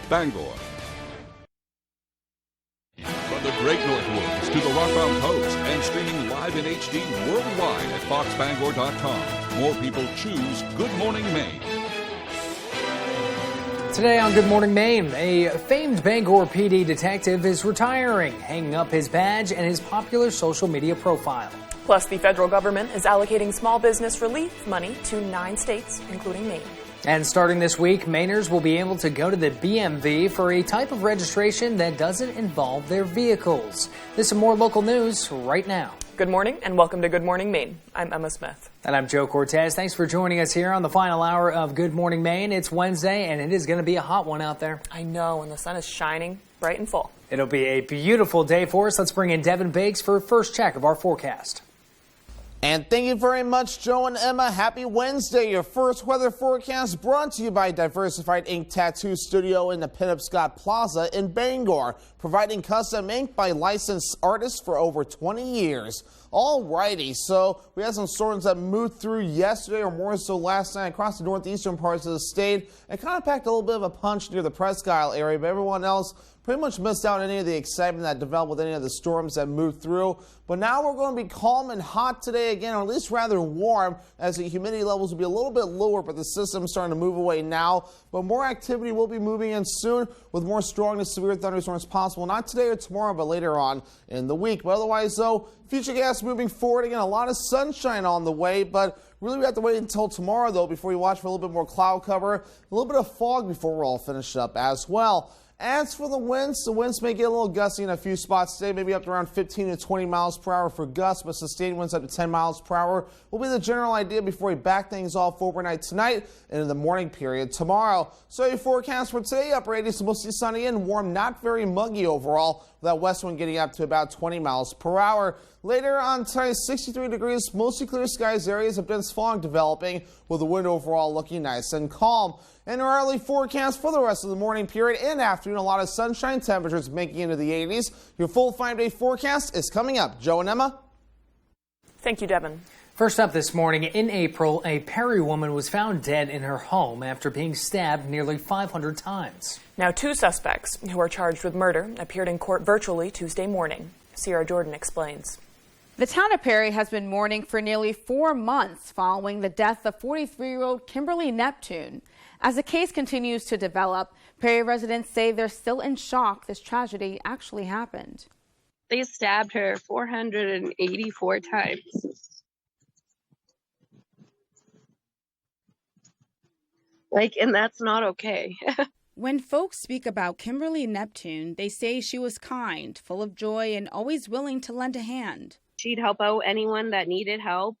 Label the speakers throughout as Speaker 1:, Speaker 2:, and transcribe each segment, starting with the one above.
Speaker 1: Bangor. From the Great Northwoods to the Rockbound Coast and streaming live in HD worldwide at foxbangor.com. More people choose Good Morning Maine.
Speaker 2: Today on Good Morning Maine, a famed Bangor PD detective is retiring, hanging up his badge and his popular social media profile.
Speaker 3: Plus, the federal government is allocating small business relief money to 9 states, including Maine.
Speaker 2: And starting this week, Mainers will be able to go to the BMV for a type of registration that doesn't involve their vehicles. This and more local news right now.
Speaker 3: Good morning and welcome to Good Morning Maine. I'm Emma Smith.
Speaker 2: And I'm Joe Cortez. Thanks for joining us here on the final hour of Good Morning Maine. It's Wednesday and it is going to be a hot one out there.
Speaker 3: I know, and the sun is shining bright and full.
Speaker 2: It'll be a beautiful day for us. Let's bring in Devin Biggs for a first check of our forecast.
Speaker 4: And thank you very much, Joe and Emma. Happy Wednesday. Your first weather forecast brought to you by Diversified Ink Tattoo Studio in the Penobscot Plaza in Bangor, providing custom ink by licensed artists for over 20 years. Alrighty, so we had some storms that moved through yesterday or more so last night across the northeastern parts of the state and kind of packed a little bit of a punch near the Presque Isle area, but everyone else pretty much missed out on any of the excitement that developed with any of the storms that moved through. But now we're going to be calm and hot today again, or at least rather warm, as the humidity levels will be a little bit lower, but the system's starting to move away now. But more activity will be moving in soon with more strong to severe thunderstorms possible, not today or tomorrow, but later on in the week. But otherwise, though, future gas moving forward again, a lot of sunshine on the way, but really we have to wait until tomorrow, though, before you watch for a little bit more cloud cover, a little bit of fog before we're all finished up as well. As for the winds may get a little gusty in a few spots today, maybe up to around 15 to 20 miles per hour for gusts, but sustained winds up to 10 miles per hour will be the general idea before we back things off overnight tonight and in the morning period tomorrow. So your forecast for today, upper 80s, mostly sunny and warm, not very muggy overall, with that west wind getting up to about 20 miles per hour. Later on tonight, 63 degrees, mostly clear skies, areas of dense fog developing, with the wind overall looking nice and calm. And our early forecast for the rest of the morning period and afternoon, a lot of sunshine, temperatures making into the 80s. Your full 5-day forecast is coming up. Joe and Emma.
Speaker 3: Thank you, Devin.
Speaker 2: First up this morning, in April, a Perry woman was found dead in her home after being stabbed nearly 500 times.
Speaker 3: Now, 2 suspects who are charged with murder appeared in court virtually Tuesday morning. Sierra Jordan explains.
Speaker 5: The town of Perry has been mourning for nearly 4 months following the death of 43-year-old Kimberly Neptune. As the case continues to develop, Perry residents say they're still in shock this tragedy actually happened.
Speaker 6: They stabbed her 484 times. And that's not okay.
Speaker 5: When folks speak about Kimberly Neptune, they say she was kind, full of joy, and always willing to lend a hand.
Speaker 6: She'd help out anyone that needed help,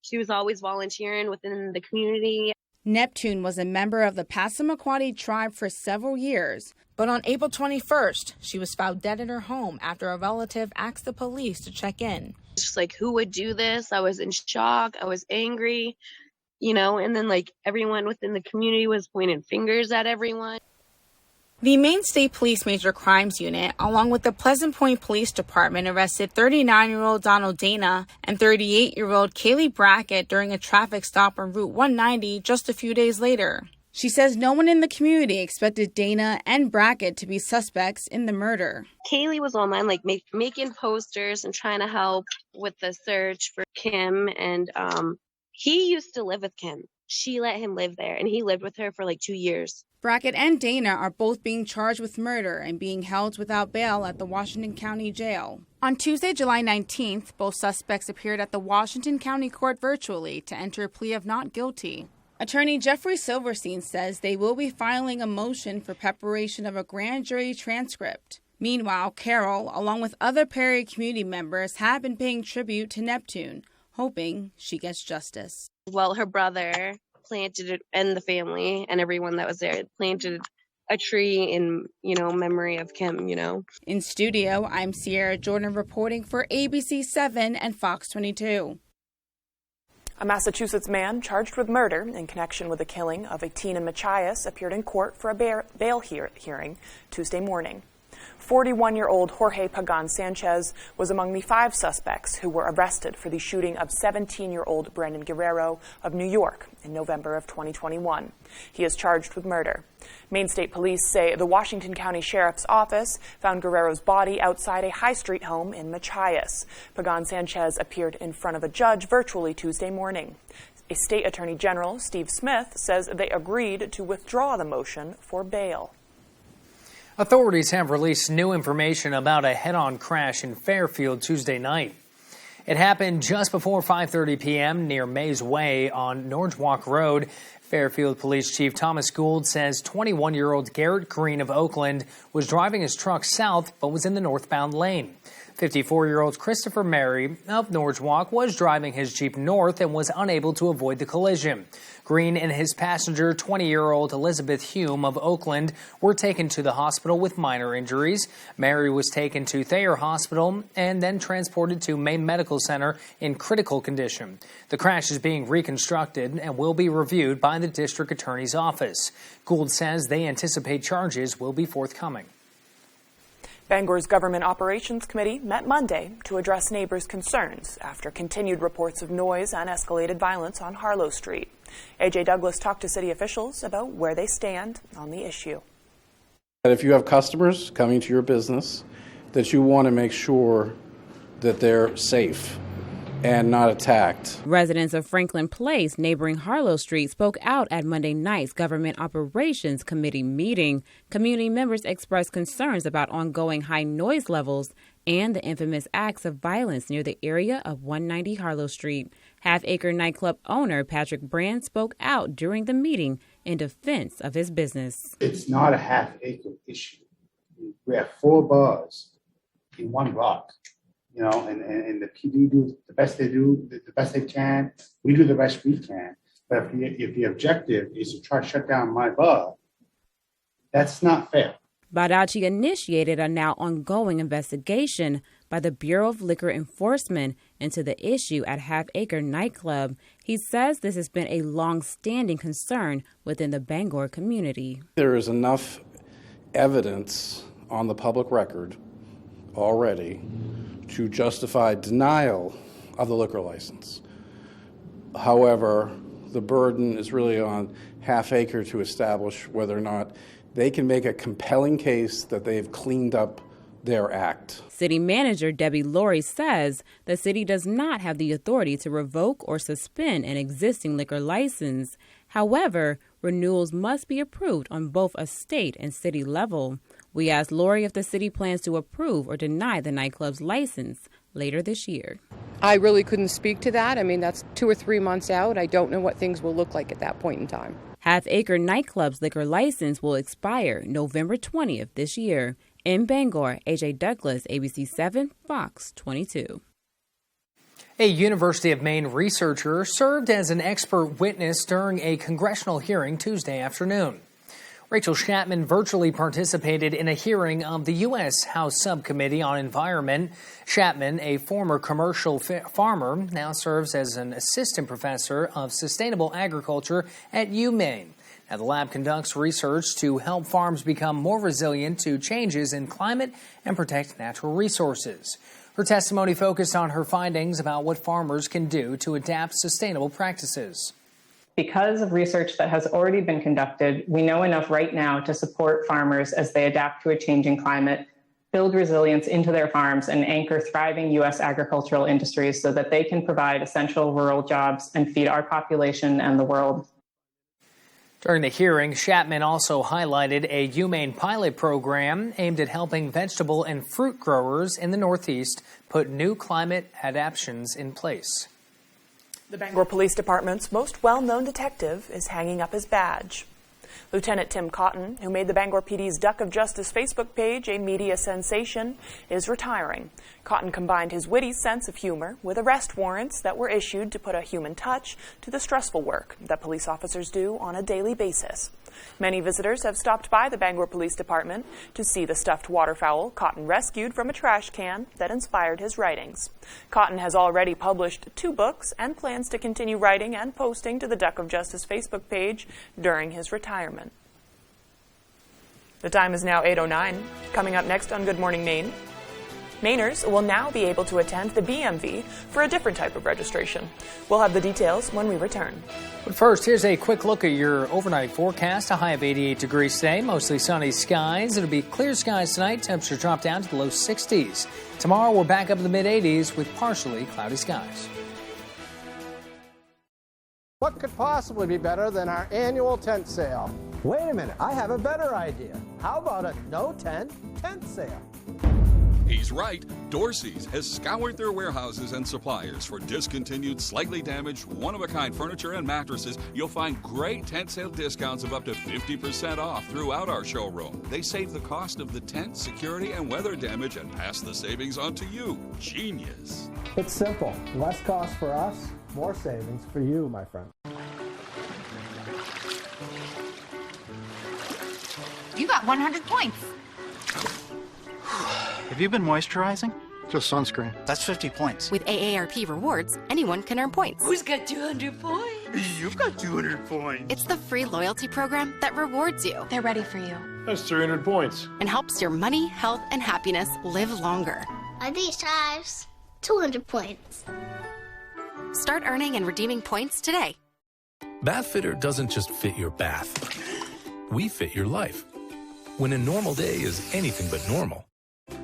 Speaker 6: she was always volunteering within the community.
Speaker 5: Neptune was a member of the Passamaquoddy tribe for several years, but on April 21st, she was found dead in her home after a relative asked the police to check in.
Speaker 6: It's just who would do this? I was in shock. I was angry, and then everyone within the community was pointing fingers at everyone.
Speaker 5: The Maine State Police Major Crimes Unit, along with the Pleasant Point Police Department, arrested 39-year-old Donald Dana and 38-year-old Kaylee Brackett during a traffic stop on Route 190 just a few days later. She says no one in the community expected Dana and Brackett to be suspects in the murder.
Speaker 6: Kaylee was online, making posters and trying to help with the search for Kim, and he used to live with Kim. She let him live there, and he lived with her for 2 years.
Speaker 5: Brackett and Dana are both being charged with murder and being held without bail at the Washington County Jail. On Tuesday, July 19th, both suspects appeared at the Washington County Court virtually to enter a plea of not guilty. Attorney Jeffrey Silverstein says they will be filing a motion for preparation of a grand jury transcript. Meanwhile, Carol, along with other Perry community members, have been paying tribute to Neptune, hoping she gets justice.
Speaker 6: Well, her brother planted it, and the family and everyone that was there planted a tree in, memory of Kim,
Speaker 5: In studio, I'm Sierra Jordan reporting for ABC 7 and Fox 22.
Speaker 3: A Massachusetts man charged with murder in connection with the killing of a teen in Machias appeared in court for a bail hearing Tuesday morning. 41-year-old Jorge Pagan Sanchez was among the 5 suspects who were arrested for the shooting of 17-year-old Brandon Guerrero of New York in November of 2021. He is charged with murder. Maine State Police say the Washington County Sheriff's Office found Guerrero's body outside a High Street home in Machias. Pagan Sanchez appeared in front of a judge virtually Tuesday morning. A state attorney general, Steve Smith, says they agreed to withdraw the motion for bail.
Speaker 2: Authorities have released new information about a head-on crash in Fairfield Tuesday night. It happened just before 5:30 p.m. near Mays Way on Norwalk Road. Fairfield Police Chief Thomas Gould says 21-year-old Garrett Green of Oakland was driving his truck south but was in the northbound lane. 54-year-old Christopher Mary of Norwalk was driving his Jeep north and was unable to avoid the collision. Green and his passenger, 20-year-old Elizabeth Hume of Oakland, were taken to the hospital with minor injuries. Mary was taken to Thayer Hospital and then transported to Maine Medical Center in critical condition. The crash is being reconstructed and will be reviewed by the district attorney's office. Gould says they anticipate charges will be forthcoming.
Speaker 3: Bangor's Government Operations Committee met Monday to address neighbors' concerns after continued reports of noise and escalated violence on Harlow Street. A.J. Douglas talked to city officials about where they stand on the issue.
Speaker 7: If you have customers coming to your business, that you want to make sure that they're safe and not attacked.
Speaker 5: Residents of Franklin Place, neighboring Harlow Street, spoke out at Monday night's Government Operations Committee meeting. Community members expressed concerns about ongoing high noise levels and the infamous acts of violence near the area of 190 Harlow Street. Half Acre nightclub owner Patrick Brand spoke out during the meeting in defense of his business.
Speaker 8: It's not a half acre issue. We have 4 bars in one block. You know, and the PD do the best they do, the best they can. We do the best we can. But if the objective is to try to shut down my bar, that's not fair.
Speaker 5: Badachi initiated a now ongoing investigation by the Bureau of Liquor Enforcement into the issue at Half Acre nightclub. He says this has been a long-standing concern within the Bangor community.
Speaker 7: There is enough evidence on the public record already to justify denial of the liquor license. However, the burden is really on Half Acre to establish whether or not they can make a compelling case that they've cleaned up their act.
Speaker 5: City Manager Debbie Laurie says the city does not have the authority to revoke or suspend an existing liquor license. However, renewals must be approved on both a state and city level. We asked Laurie if the city plans to approve or deny the nightclub's license later this year.
Speaker 9: I really couldn't speak to that. I mean, that's 2 or 3 months out. I don't know what things will look like at that point in time.
Speaker 5: Half Acre nightclub's liquor license will expire November 20th this year. In Bangor, A.J. Douglas, ABC 7, Fox 22.
Speaker 2: A University of Maine researcher served as an expert witness during a congressional hearing Tuesday afternoon. Rachel Chapman virtually participated in a hearing of the U.S. House Subcommittee on Environment. Chapman, a former commercial farmer, now serves as an assistant professor of sustainable agriculture at UMaine. Now, the lab conducts research to help farms become more resilient to changes in climate and protect natural resources. Her testimony focused on her findings about what farmers can do to adapt sustainable practices.
Speaker 10: Because of research that has already been conducted, we know enough right now to support farmers as they adapt to a changing climate, build resilience into their farms, and anchor thriving U.S. agricultural industries so that they can provide essential rural jobs and feed our population and the world.
Speaker 2: During the hearing, Chapman also highlighted a UMaine pilot program aimed at helping vegetable and fruit growers in the Northeast put new climate adaptations in place.
Speaker 3: The Bangor Police Department's most well-known detective is hanging up his badge. Lieutenant Tim Cotton, who made the Bangor PD's Duck of Justice Facebook page a media sensation, is retiring. Cotton combined his witty sense of humor with arrest warrants that were issued to put a human touch to the stressful work that police officers do on a daily basis. Many visitors have stopped by the Bangor Police Department to see the stuffed waterfowl Cotton rescued from a trash can that inspired his writings. Cotton has already published 2 books and plans to continue writing and posting to the Duck of Justice Facebook page during his retirement. The time is now 8:09. Coming up next on Good Morning Maine, Mainers will now be able to attend the BMV for a different type of registration. We'll have the details when we return.
Speaker 2: But first, here's a quick look at your overnight forecast. A high of 88 degrees today, mostly sunny skies. It'll be clear skies tonight. Temperatures drop down to the low 60s. Tomorrow, we're back up in the mid-80s with partially cloudy skies.
Speaker 11: What could possibly be better than our annual tent sale? Wait a minute, I have a better idea. How about a no-tent tent sale?
Speaker 1: He's right. Dorsey's has scoured their warehouses and suppliers for discontinued, slightly damaged, one-of-a-kind furniture and mattresses. You'll find great tent sale discounts of up to 50% off throughout our showroom. They save the cost of the tent, security, and weather damage and pass the savings on to you. Genius.
Speaker 11: It's simple. Less cost for us, more savings for you, my friend.
Speaker 12: You got 100 points.
Speaker 13: Have you been moisturizing?
Speaker 11: Just sunscreen.
Speaker 13: That's 50 points.
Speaker 12: With AARP Rewards, anyone can earn points.
Speaker 14: Who's got 200 points?
Speaker 13: You've got 200 points.
Speaker 12: It's the free loyalty program that rewards you. They're ready for you.
Speaker 15: That's 300 points.
Speaker 12: And helps your money, health, and happiness live longer.
Speaker 16: Are these tires? 200 points.
Speaker 12: Start earning and redeeming points today.
Speaker 17: Bathfitter doesn't just fit your bath. We fit your life. When a normal day is anything but normal,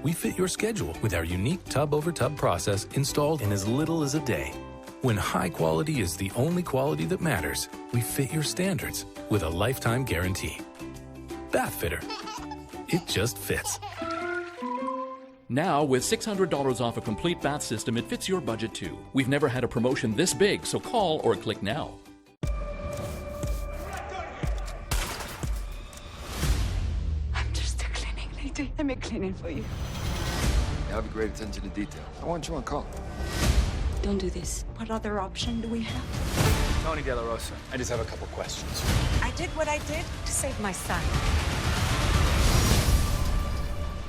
Speaker 17: we fit your schedule with our unique tub-over-tub process installed in as little as a day. When high quality is the only quality that matters, we fit your standards with a lifetime guarantee. Bathfitter. It just fits.
Speaker 18: Now, with $600 off a complete bath system, it fits your budget too. We've never had a promotion this big, so call or click now.
Speaker 14: I'm a cleaning for you.
Speaker 19: You have a great attention to detail. I want you on call.
Speaker 14: Don't do this. What other option do we have?
Speaker 20: Tony De La Rosa. I just have a couple questions.
Speaker 14: I did what I did to save my son.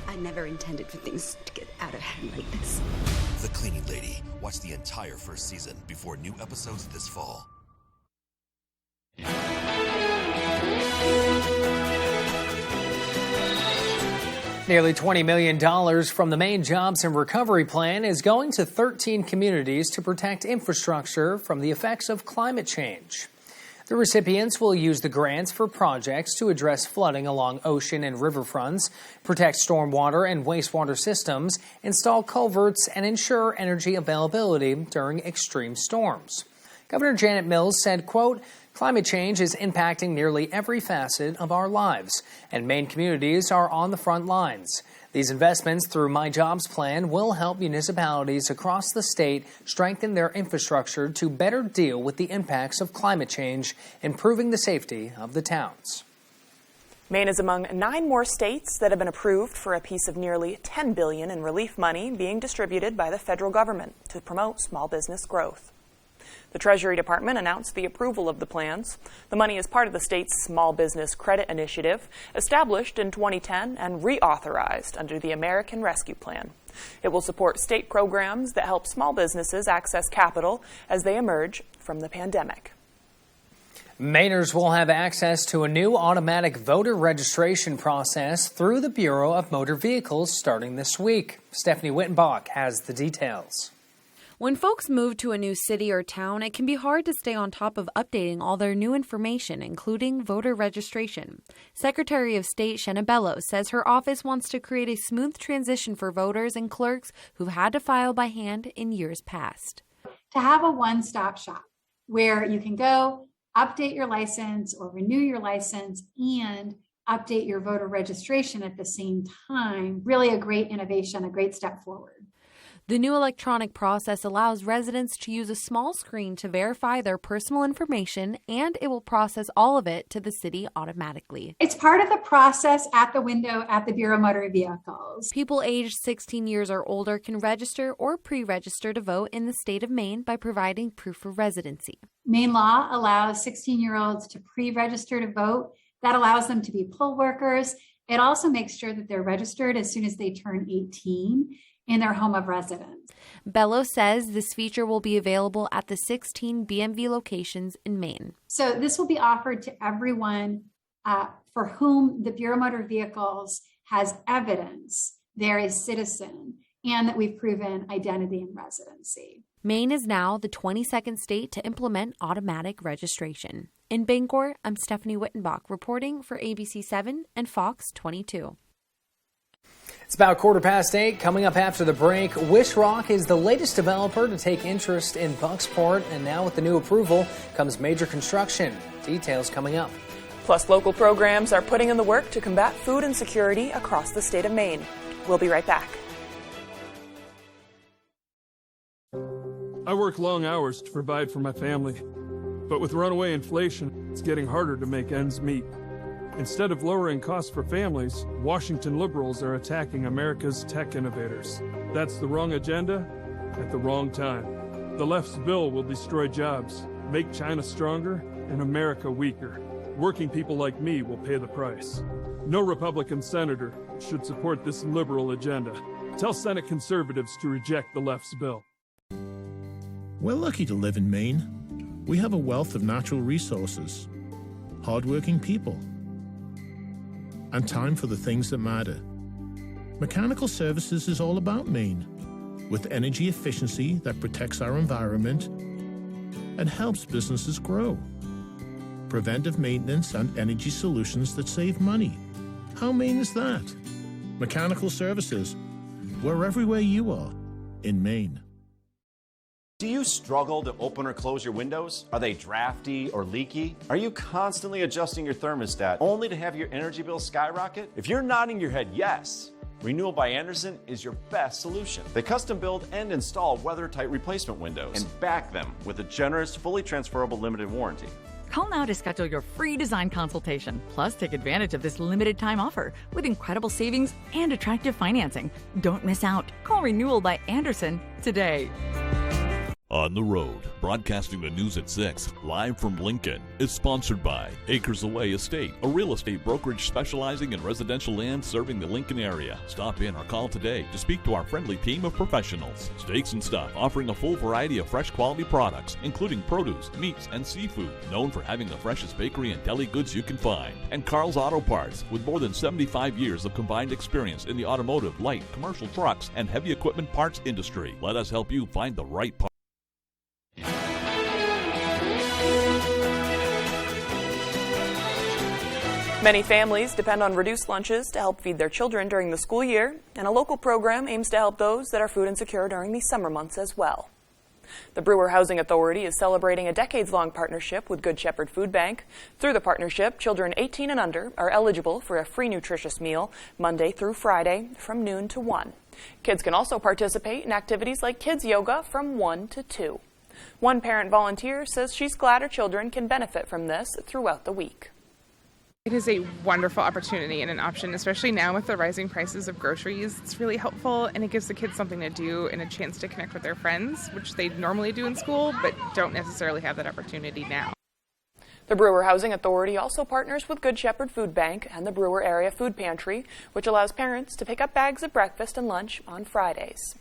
Speaker 14: I never intended for things to get out of hand like this.
Speaker 21: The Cleaning Lady. Watch the entire first season before new episodes this fall.
Speaker 2: Nearly $20 million from the Maine Jobs and Recovery Plan is going to 13 communities to protect infrastructure from the effects of climate change. The recipients will use the grants for projects to address flooding along ocean and riverfronts, protect stormwater and wastewater systems, install culverts, and ensure energy availability during extreme storms. Governor Janet Mills said, quote, "Climate change is impacting nearly every facet of our lives, and Maine communities are on the front lines. These investments through My Jobs Plan will help municipalities across the state strengthen their infrastructure to better deal with the impacts of climate change, improving the safety of the towns."
Speaker 3: Maine is among 9 more states that have been approved for a piece of nearly $10 billion in relief money being distributed by the federal government to promote small business growth. The Treasury Department announced the approval of the plans. The money is part of the state's Small Business Credit Initiative, established in 2010 and reauthorized under the American Rescue Plan. It will support state programs that help small businesses access capital as they emerge from the pandemic.
Speaker 2: Mainers will have access to a new automatic voter registration process through the Bureau of Motor Vehicles starting this week. Stephanie Wittenbach has the details.
Speaker 22: When folks move to a new city or town, it can be hard to stay on top of updating all their new information, including voter registration. Secretary of State Shenna Bello says her office wants to create a smooth transition for voters and clerks who've had to file by hand in years past.
Speaker 23: To have a one-stop shop where you can go update your license or renew your license and update your voter registration at the same time, really a great innovation, a great step forward.
Speaker 22: The new electronic process allows residents to use a small screen to verify their personal information, and it will process all of it to the city automatically.
Speaker 23: It's part of the process at the window at the Bureau of Motor Vehicles.
Speaker 22: People aged 16 years or older can register or pre-register to vote in the state of Maine by providing proof of residency.
Speaker 23: Maine law allows 16-year-olds to pre-register to vote. That allows them to be poll workers. It also makes sure that they're registered as soon as they turn 18. In their home of residence.
Speaker 22: Bello says this feature will be available at the 16 BMV locations in Maine.
Speaker 23: So this will be offered to everyone for whom the Bureau of Motor Vehicles has evidence they're a citizen and that we've proven identity and residency.
Speaker 22: Maine is now the 22nd state to implement automatic registration. In Bangor, I'm Stephanie Wittenbach reporting for ABC7 and Fox 22.
Speaker 2: It's about 8:15. Coming up after the break, WishRock is the latest developer to take interest in Bucksport, and now with the new approval comes major construction. Details coming up.
Speaker 3: Plus, local programs are putting in the work to combat food insecurity across the state of Maine. We'll be right back.
Speaker 4: I work long hours to provide for my family, but with runaway inflation, it's getting harder to make ends meet. Instead of lowering costs for families, Washington liberals are attacking America's tech innovators. That's the wrong agenda at the wrong time. The left's bill will destroy jobs, make China stronger, and America weaker. Working people like me will pay the price. No Republican senator should support this liberal agenda. Tell Senate conservatives to reject the left's bill.
Speaker 6: We're lucky to live in Maine. We have a wealth of natural resources, hardworking people, and time for the things that matter. Mechanical Services is all about Maine, with energy efficiency that protects our environment and helps businesses grow. Preventive maintenance and energy solutions that save money. How Maine is that? Mechanical Services. We're everywhere you are in Maine.
Speaker 15: Do you struggle to open or close your windows? Are they drafty or leaky? Are you constantly adjusting your thermostat only to have your energy bill skyrocket? If you're nodding your head yes, Renewal by Andersen is your best solution. They custom build and install weather-tight replacement windows and back them with a generous, fully transferable limited warranty.
Speaker 24: Call now to schedule your free design consultation. Plus, take advantage of this limited time offer with incredible savings and attractive financing. Don't miss out. Call Renewal by Andersen today.
Speaker 25: On the Road, broadcasting the news at 6, live from Lincoln, is sponsored by Acres Away Estate, a real estate brokerage specializing in residential land serving the Lincoln area. Stop in or call today to speak to our friendly team of professionals. Steaks and Stuff, offering a full variety of fresh quality products, including produce, meats, and seafood, known for having the freshest bakery and deli goods you can find. And Carl's Auto Parts, with more than 75 years of combined experience in the automotive, light, commercial trucks, and heavy equipment parts industry. Let us help you find the right part.
Speaker 3: Many families depend on reduced lunches to help feed their children during the school year, and a local program aims to help those that are food insecure during the summer months as well. The Brewer Housing Authority is celebrating a decades-long partnership with Good Shepherd Food Bank. Through the partnership, children 18 and under are eligible for a free nutritious meal Monday through Friday from noon to 1. Kids can also participate in activities like kids yoga from 1 to 2. One parent volunteer says she's glad her children can benefit from this throughout the week.
Speaker 26: It is a wonderful opportunity and an option, especially now with the rising prices of groceries. It's really helpful, and it gives the kids something to do and a chance to connect with their friends, which they normally do in school, but don't necessarily have that opportunity now.
Speaker 3: The Brewer Housing Authority also partners with Good Shepherd Food Bank and the Brewer Area Food Pantry, which allows parents to pick up bags of breakfast and lunch on Fridays.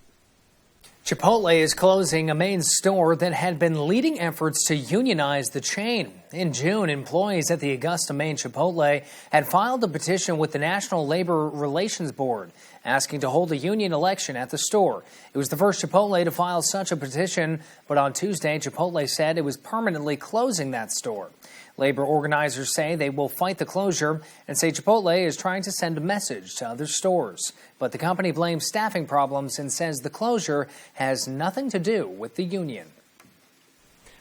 Speaker 2: Chipotle is closing a Maine store that had been leading efforts to unionize the chain. In June, employees at the Augusta, Maine Chipotle had filed a petition with the National Labor Relations Board asking to hold a union election at the store. It was the first Chipotle to file such a petition, but on Tuesday, Chipotle said it was permanently closing that store. Labor organizers say they will fight the closure and say Chipotle is trying to send a message to other stores. But the company blames staffing problems and says the closure has nothing to do with the union.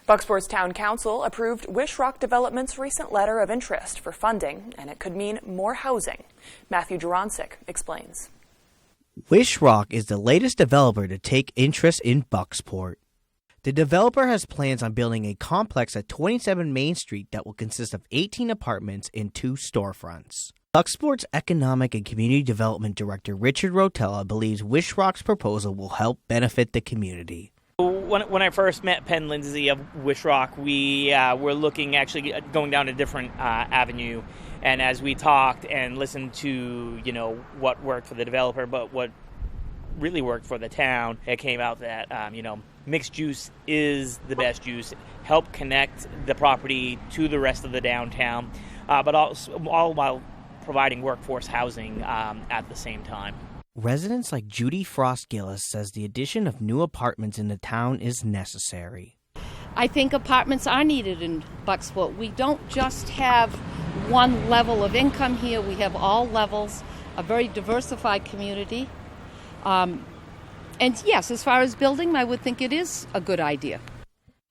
Speaker 3: Bucksport's Town Council approved WishRock Development's recent letter of interest for funding, and it could mean more housing. Matthew Juroncic explains.
Speaker 27: WishRock is the latest developer to take interest in Bucksport. The developer has plans on building a complex at 27 Main Street that will consist of 18 apartments and 2 storefronts. Bucksport's Economic and Community Development Director Richard Rotella believes WishRock's proposal will help benefit the community.
Speaker 28: When I first met Penn Lindsay of WishRock, we were looking actually going down a different avenue. And as we talked and listened to, what worked for the developer, but what really worked for the town, it came out that, mixed use is the best use. Help connect the property to the rest of the downtown. but also, all while providing workforce housing at the same time.
Speaker 27: Residents like Judy Frost Gillis says the addition of new apartments in the town is necessary.
Speaker 1: I think apartments are needed in Bucksport. We don't just have one level of income here. We have all levels, a very diversified community. And yes, as far as building, I would think it is a good idea.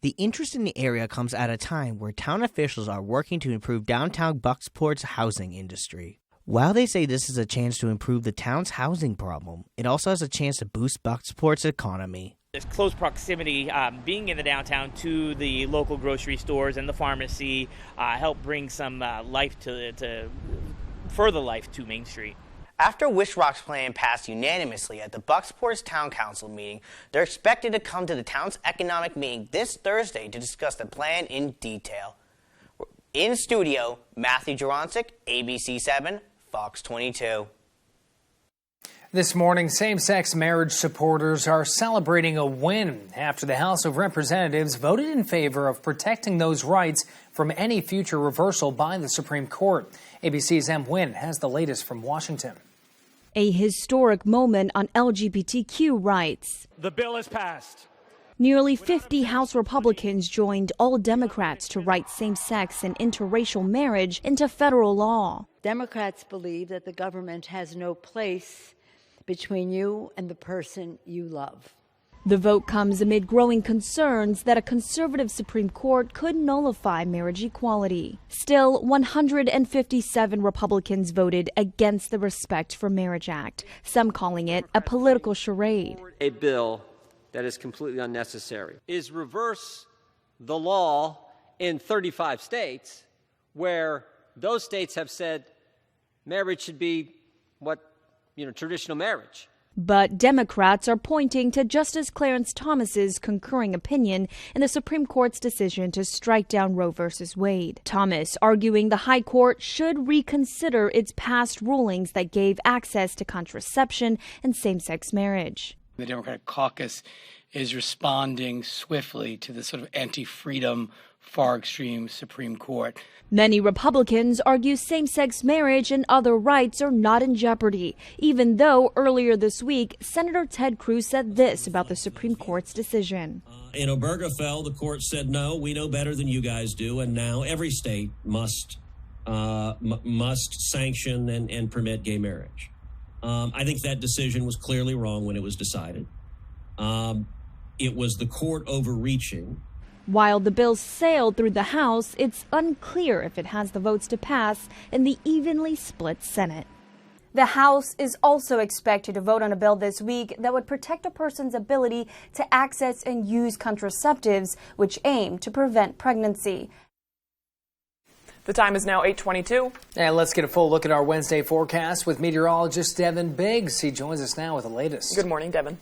Speaker 27: The interest in the area comes at a time where town officials are working to improve downtown Bucksport's housing industry. While they say this is a chance to improve the town's housing problem, it also has a chance to boost Bucksport's economy.
Speaker 28: This close proximity, being in the downtown to the local grocery stores and the pharmacy, help bring some life to further life to Main Street.
Speaker 27: After Wishrock's plan passed unanimously at the Bucksport's Town Council meeting, they're expected to come to the town's economic meeting this Thursday to discuss the plan in detail. In studio, Matthew Jurancic, ABC 7, Fox 22.
Speaker 2: This morning, same-sex marriage supporters are celebrating a win after the House of Representatives voted in favor of protecting those rights from any future reversal by the Supreme Court. ABC's M. Wynn has the latest from Washington.
Speaker 5: A historic moment on LGBTQ rights.
Speaker 7: The bill is passed.
Speaker 5: Nearly 50 House Republicans joined all Democrats to write same-sex and interracial marriage into federal law.
Speaker 8: Democrats believe that the government has no place between you and the person you love.
Speaker 5: The vote comes amid growing concerns that a conservative Supreme Court could nullify marriage equality. Still, 157 Republicans voted against the Respect for Marriage Act, some calling it a political charade.
Speaker 9: A bill that is completely unnecessary is reverse the law in 35 states where those states have said marriage should be traditional marriage.
Speaker 5: But Democrats are pointing to Justice Clarence Thomas's concurring opinion in the Supreme Court's decision to strike down Roe v. Wade. Thomas arguing the High Court should reconsider its past rulings that gave access to contraception and same-sex marriage.
Speaker 10: The Democratic caucus is responding swiftly to the sort of anti-freedom, far-extreme Supreme Court.
Speaker 5: Many Republicans argue same-sex marriage and other rights are not in jeopardy, even though earlier this week, Senator Ted Cruz said this about the Supreme Court's decision.
Speaker 11: In Obergefell, the court said, no, we know better than you guys do, and now every state must sanction and permit gay marriage. I think that decision was clearly wrong when it was decided. It was the court overreaching.
Speaker 5: While the bill sailed through the House, it's unclear if it has the votes to pass in the evenly split Senate. The House is also expected to vote on a bill this week that would protect a person's ability to access and use contraceptives, which aim to prevent pregnancy.
Speaker 3: The time is now 8:22.
Speaker 2: And let's get a full look at our Wednesday forecast with meteorologist Devin Biggs. He joins us now with the latest.
Speaker 3: Good morning, Devin.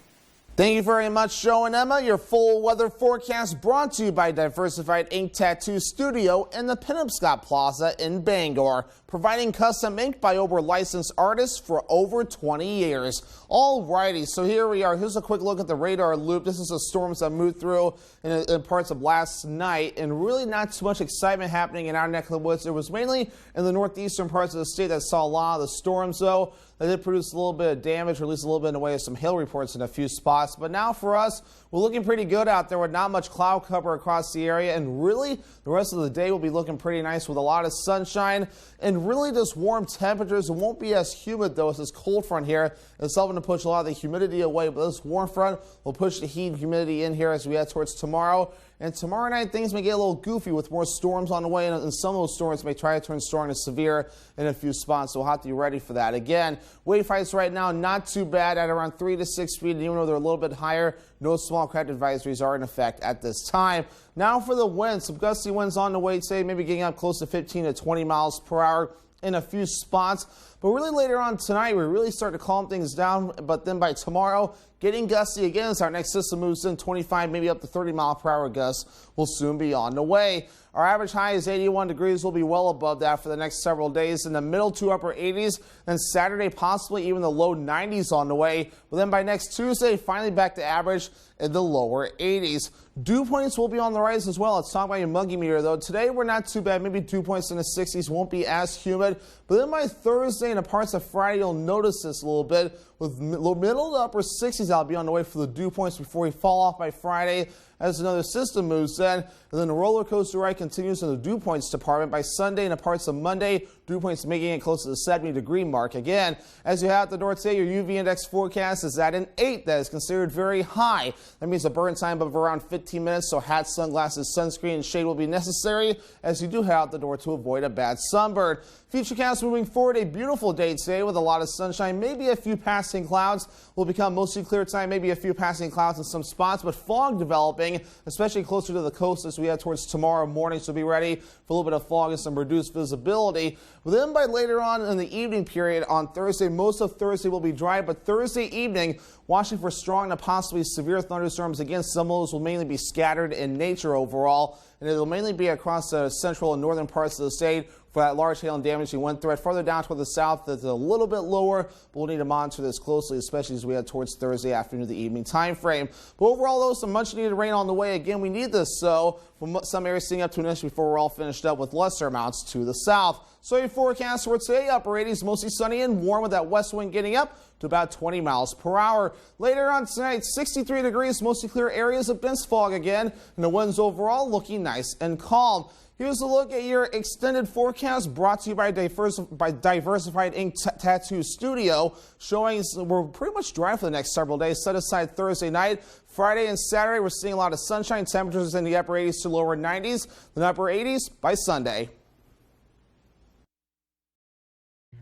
Speaker 13: Thank you very much, Joe and Emma. Your full weather forecast brought to you by Diversified Ink Tattoo Studio in the Penobscot Plaza in Bangor, providing custom ink by over licensed artists for over 20 years. Alrighty, so here we are. Here's a quick look at the radar loop. This is the storms that moved through in parts of last night, and really not too much excitement happening in our neck of the woods. It was mainly in the northeastern parts of the state that saw a lot of the storms, though. They did produce a little bit of damage, or at least a little bit in the way of some hail reports in a few spots. But now for us, we're looking pretty good out there with not much cloud cover across the area. And really, the rest of the day will be looking pretty nice with a lot of sunshine and really just warm temperatures. It won't be as humid, though, as this cold front here. It's helping to push a lot of the humidity away. But this warm front will push the heat and humidity in here as we head towards tomorrow. And tomorrow night, things may get a little goofy with more storms on the way, and some of those storms may try to turn strong to severe in a few spots, so we'll have to be ready for that. Again, wave heights right now, not too bad at around 3 to 6 feet, and even though they're a little bit higher, no small craft advisories are in effect at this time. Now for the winds, some gusty winds on the way today, maybe getting up close to 15 to 20 miles per hour in a few spots. But really later on tonight, we really start to calm things down. But then by tomorrow, getting gusty again as our next system moves in. 25, maybe up to 30 mile per hour gusts will soon be on the way. Our average high is 81 degrees. We'll be well above that for the next several days in the middle to upper 80s. Then Saturday, possibly even the low 90s on the way. But then by next Tuesday, finally back to average in the lower 80s. Dew points will be on the rise as well. Let's talk about your muggy meter, though. Today, we're not too bad. Maybe dew points in the 60s, won't be as humid. But then by Thursday and the parts of Friday, you'll notice this a little bit. With middle to upper 60s, that'll be on the way for the dew points before we fall off by Friday as another system moves in. And then the roller coaster ride continues in the dew points department. By Sunday and the parts of Monday, dew points making it close to the 70-degree mark. Again, as you have the door today, your UV index forecast is at an 8. That is considered very high. That means a burn time of around 15 minutes, so hats, sunglasses, sunscreen, and shade will be necessary as you do head out the door to avoid a bad sunburn. Futurecast moving forward, a beautiful day today with a lot of sunshine, maybe a few passing clouds. Will become mostly clear time, maybe a few passing clouds in some spots, but fog developing, especially closer to the coast as we head towards tomorrow morning, so be ready for a little bit of fog and some reduced visibility. But then by later on in the evening period on Thursday, most of Thursday will be dry, but Thursday evening, watching for strong and possibly severe thunderstorms. Again, some of those will mainly be scattered in nature overall, and it'll mainly be across the central and northern parts of the state for that large hail and damage we went through it. Further down toward the south, it's a little bit lower, but we'll need to monitor this closely, especially as we head towards Thursday afternoon, the evening time frame. But overall, though, some much needed rain on the way. Again, we need this, so from some areas seeing up to an inch before we're all finished up with lesser amounts to the south. So your forecast for today, upper 80s, mostly sunny and warm with that west wind getting up to about 20 miles per hour. Later on tonight, 63 degrees, mostly clear areas of dense fog again, and the winds overall looking nice and calm. Here's a look at your extended forecast brought to you by Diversified Ink Tattoo Studio, showing we're pretty much dry for the next several days. Set aside Thursday night. Friday and Saturday, we're seeing a lot of sunshine. Temperatures in the upper 80s to lower 90s, then upper 80s by Sunday.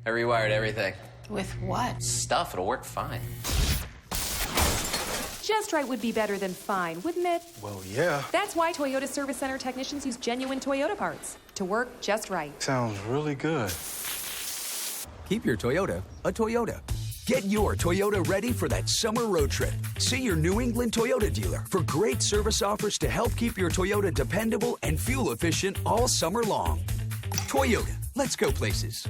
Speaker 7: I rewired everything.
Speaker 12: With what?
Speaker 7: Stuff, it'll work fine.
Speaker 14: Just right would be better than fine, wouldn't it?
Speaker 16: Well, yeah.
Speaker 14: That's why Toyota Service Center technicians use genuine Toyota parts to work just right.
Speaker 16: Sounds really good.
Speaker 17: Keep your Toyota a Toyota. Get your Toyota ready for that summer road trip. See your New England Toyota dealer for great service offers to help keep your Toyota dependable and fuel efficient all summer long. Toyota, let's go places.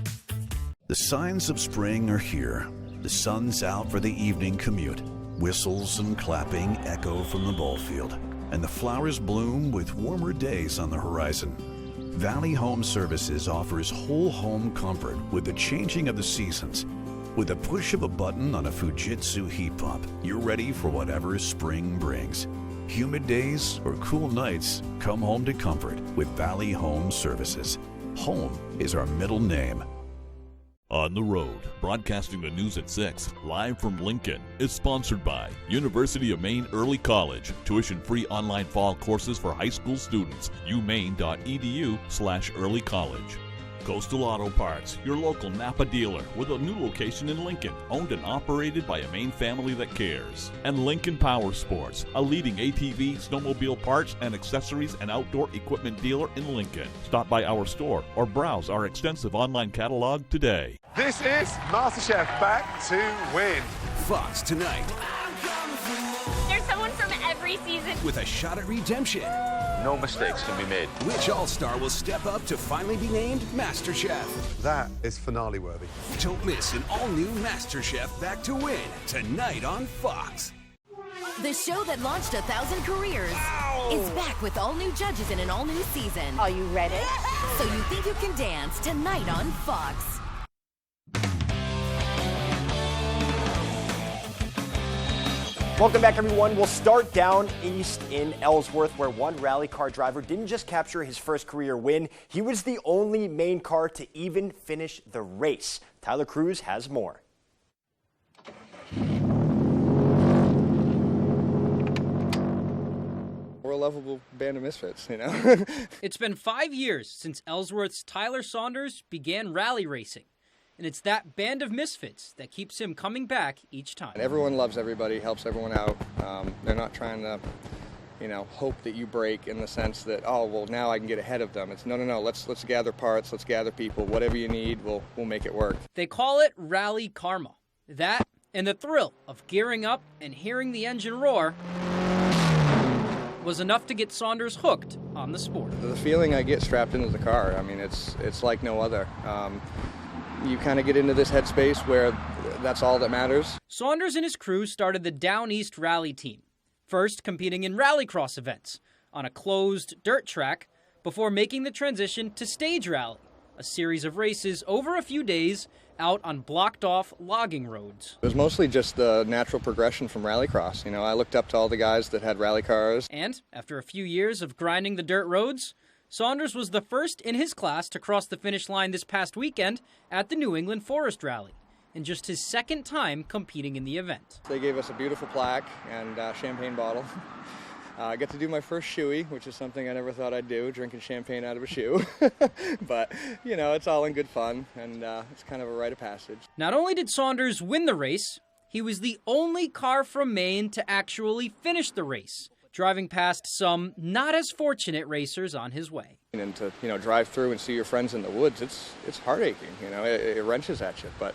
Speaker 18: The signs of spring are here. The sun's out for the evening commute. Whistles and clapping echo from the ball field, and the flowers bloom with warmer days on the horizon. Valley Home Services offers whole home comfort with the changing of the seasons. With a push of a button on a Fujitsu heat pump, you're ready for whatever spring brings. Humid days or cool nights, come home to comfort with Valley Home Services. Home is our middle name.
Speaker 25: On the Road, broadcasting the news at 6, live from Lincoln, is sponsored by University of Maine Early College. Tuition-free online fall courses for high school students. umaine.edu/early college. Coastal Auto Parts, your local Napa dealer with a new location in Lincoln, owned and operated by a Maine family that cares. And Lincoln Power Sports, a leading ATV, snowmobile parts and accessories and outdoor equipment dealer in Lincoln. Stop by our store or browse our extensive online catalog today.
Speaker 19: This is MasterChef Back to Win.
Speaker 17: Fox tonight.
Speaker 20: There's someone from every season
Speaker 17: with a shot at redemption.
Speaker 19: No mistakes can be made.
Speaker 17: Which all-star will step up to finally be named MasterChef?
Speaker 19: That is finale worthy.
Speaker 17: Don't miss an all-new MasterChef Back to Win tonight on Fox.
Speaker 29: The show that launched 1,000 careers is back with all new judges in an all-new season.
Speaker 30: Are you ready?
Speaker 29: So You Think You Can Dance tonight on Fox.
Speaker 31: Welcome back, everyone. We'll start down east in Ellsworth, where one rally car driver didn't just capture his first career win, he was the only Maine car to even finish the race. Tyler Cruz has more.
Speaker 32: We're a lovable band of misfits, you know?
Speaker 33: It's been 5 years since Ellsworth's Tyler Saunders began rally racing. And it's that band of misfits that keeps him coming back each time.
Speaker 32: And everyone loves everybody, helps everyone out. They're not trying to, hope that you break in the sense that, oh, well, now I can get ahead of them. It's no, let's gather parts, let's gather people. Whatever you need, we'll make it work.
Speaker 33: They call it rally karma. That and the thrill of gearing up and hearing the engine roar was enough to get Saunders hooked on the sport.
Speaker 32: The feeling I get strapped into the car, I mean, it's like no other. You kind of get into this headspace where that's all that matters.
Speaker 33: Saunders and his crew started the Down East Rally Team. first competing in rallycross events on a closed dirt track before making the transition to stage rally, a series of races over a few days out on blocked-off logging roads.
Speaker 32: It was mostly just the natural progression from rallycross. You know, I looked up to all the guys that had rally cars.
Speaker 33: And after a few years of grinding the dirt roads, Saunders was the first in his class to cross the finish line this past weekend at the New England Forest Rally, in just his second time competing in the event.
Speaker 32: They gave us a beautiful plaque and champagne bottle. I got to do my first shoey, which is something I never thought I'd do, drinking champagne out of a shoe. But, you know, it's all in good fun, and it's kind of a rite of passage.
Speaker 33: Not only did Saunders win the race, he was the only car from Maine to actually finish the race, driving past some not as fortunate racers on his way.
Speaker 32: And to, you know, drive through and see your friends in the woods, it's heart-aching, you know, it wrenches at you. But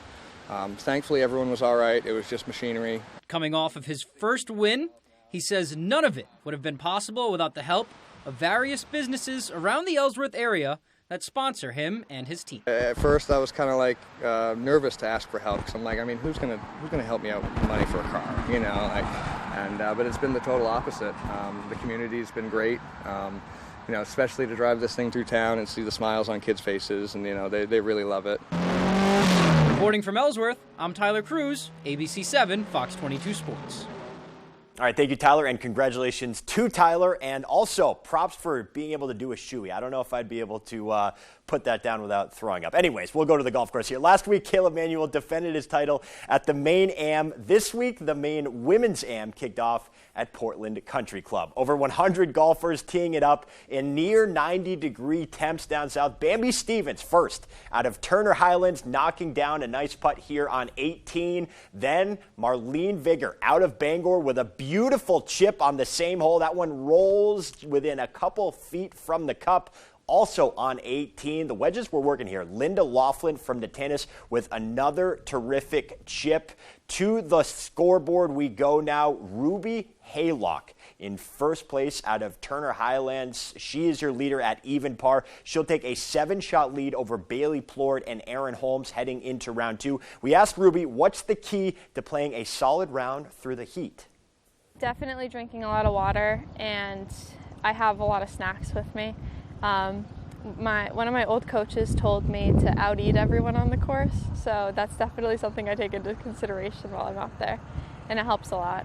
Speaker 32: thankfully everyone was all right. It was just machinery.
Speaker 33: Coming off of his first win, he says none of it would have been possible without the help of various businesses around the Ellsworth area that sponsor him and his team.
Speaker 32: At first, I was kind of like nervous to ask for help because I'm like, I mean, who's gonna help me out with money for a car, you know? But it's been the total opposite. The community's been great, you know, especially to drive this thing through town and see the smiles on kids' faces, and you know, they really love it.
Speaker 33: Reporting from Ellsworth, I'm Tyler Cruz, ABC 7, Fox 22 Sports.
Speaker 31: All right, thank you, Tyler, and congratulations to Tyler, and also props for being able to do a shoey. I don't know if I'd be able to put that down without throwing up. Anyways, we'll go to the golf course here. Last week, Caleb Manuel defended his title at the Maine Am. This week, the Maine Women's Am kicked off at Portland Country Club. Over 100 golfers teeing it up in near 90-degree temps down south. Bambi Stevens first out of Turner Highlands, knocking down a nice putt here on 18. Then Marlene Vigor out of Bangor with a beautiful chip on the same hole. That one rolls within a couple feet from the cup. Also on 18, the wedges were working here. Linda Laughlin from Natanis with another terrific chip. To the scoreboard we go now. Ruby Haylock in first place out of Turner Highlands. She is your leader at even par. She'll take a 7-shot lead over Bailey Plord and Aaron Holmes heading into round 2. We asked Ruby, what's the key to playing a solid round through the heat?
Speaker 1: Definitely drinking a lot of water, and I have a lot of snacks with me. One of my old coaches told me to out-eat everyone on the course, so that's definitely something I take into consideration while I'm out there, and it helps a lot.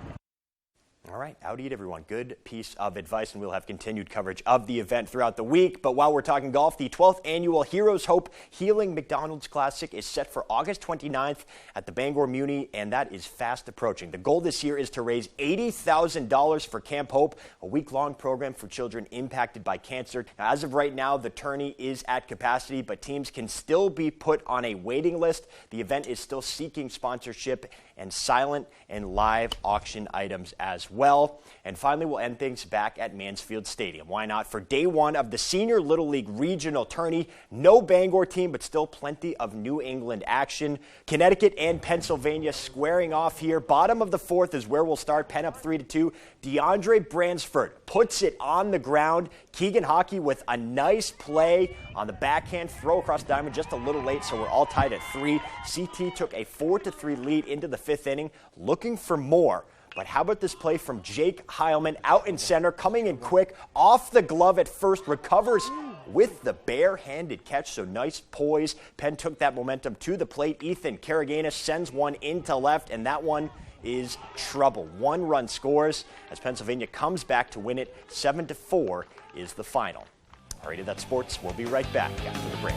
Speaker 31: All right, out-eat everyone. Good piece of advice, and we'll have continued coverage of the event throughout the week. But while we're talking golf, the 12th annual Heroes Hope Healing McDonald's Classic is set for August 29th at the Bangor Muni, and that is fast approaching. The goal this year is to raise $80,000 for Camp Hope, a week-long program for children impacted by cancer. Now, as of right now, the tourney is at capacity, but teams can still be put on a waiting list. The event is still seeking sponsorship and silent and live auction items as well. And finally, we'll end things back at Mansfield Stadium. Why not? For day one of the Senior Little League Regional Tourney, no Bangor team, but still plenty of New England action. Connecticut and Pennsylvania squaring off here. Bottom of the fourth is where we'll start. Penn up 3-2. DeAndre Bransford puts it on the ground. Keegan Hockey with a nice play on the backhand throw across the diamond, just a little late, so we're all tied at 3. CT took a 4-3 lead into the 5th inning, looking for more. But how about this play from Jake Heilman out in center, coming in quick, off the glove at first, recovers with the bare-handed catch, so nice poise. Penn took that momentum to the plate. Ethan Karaganis sends one into left, and that one is trouble. 1 run scores as Pennsylvania comes back to win it. 7-4 is the final. All right, that's sports. We'll be right back after the break.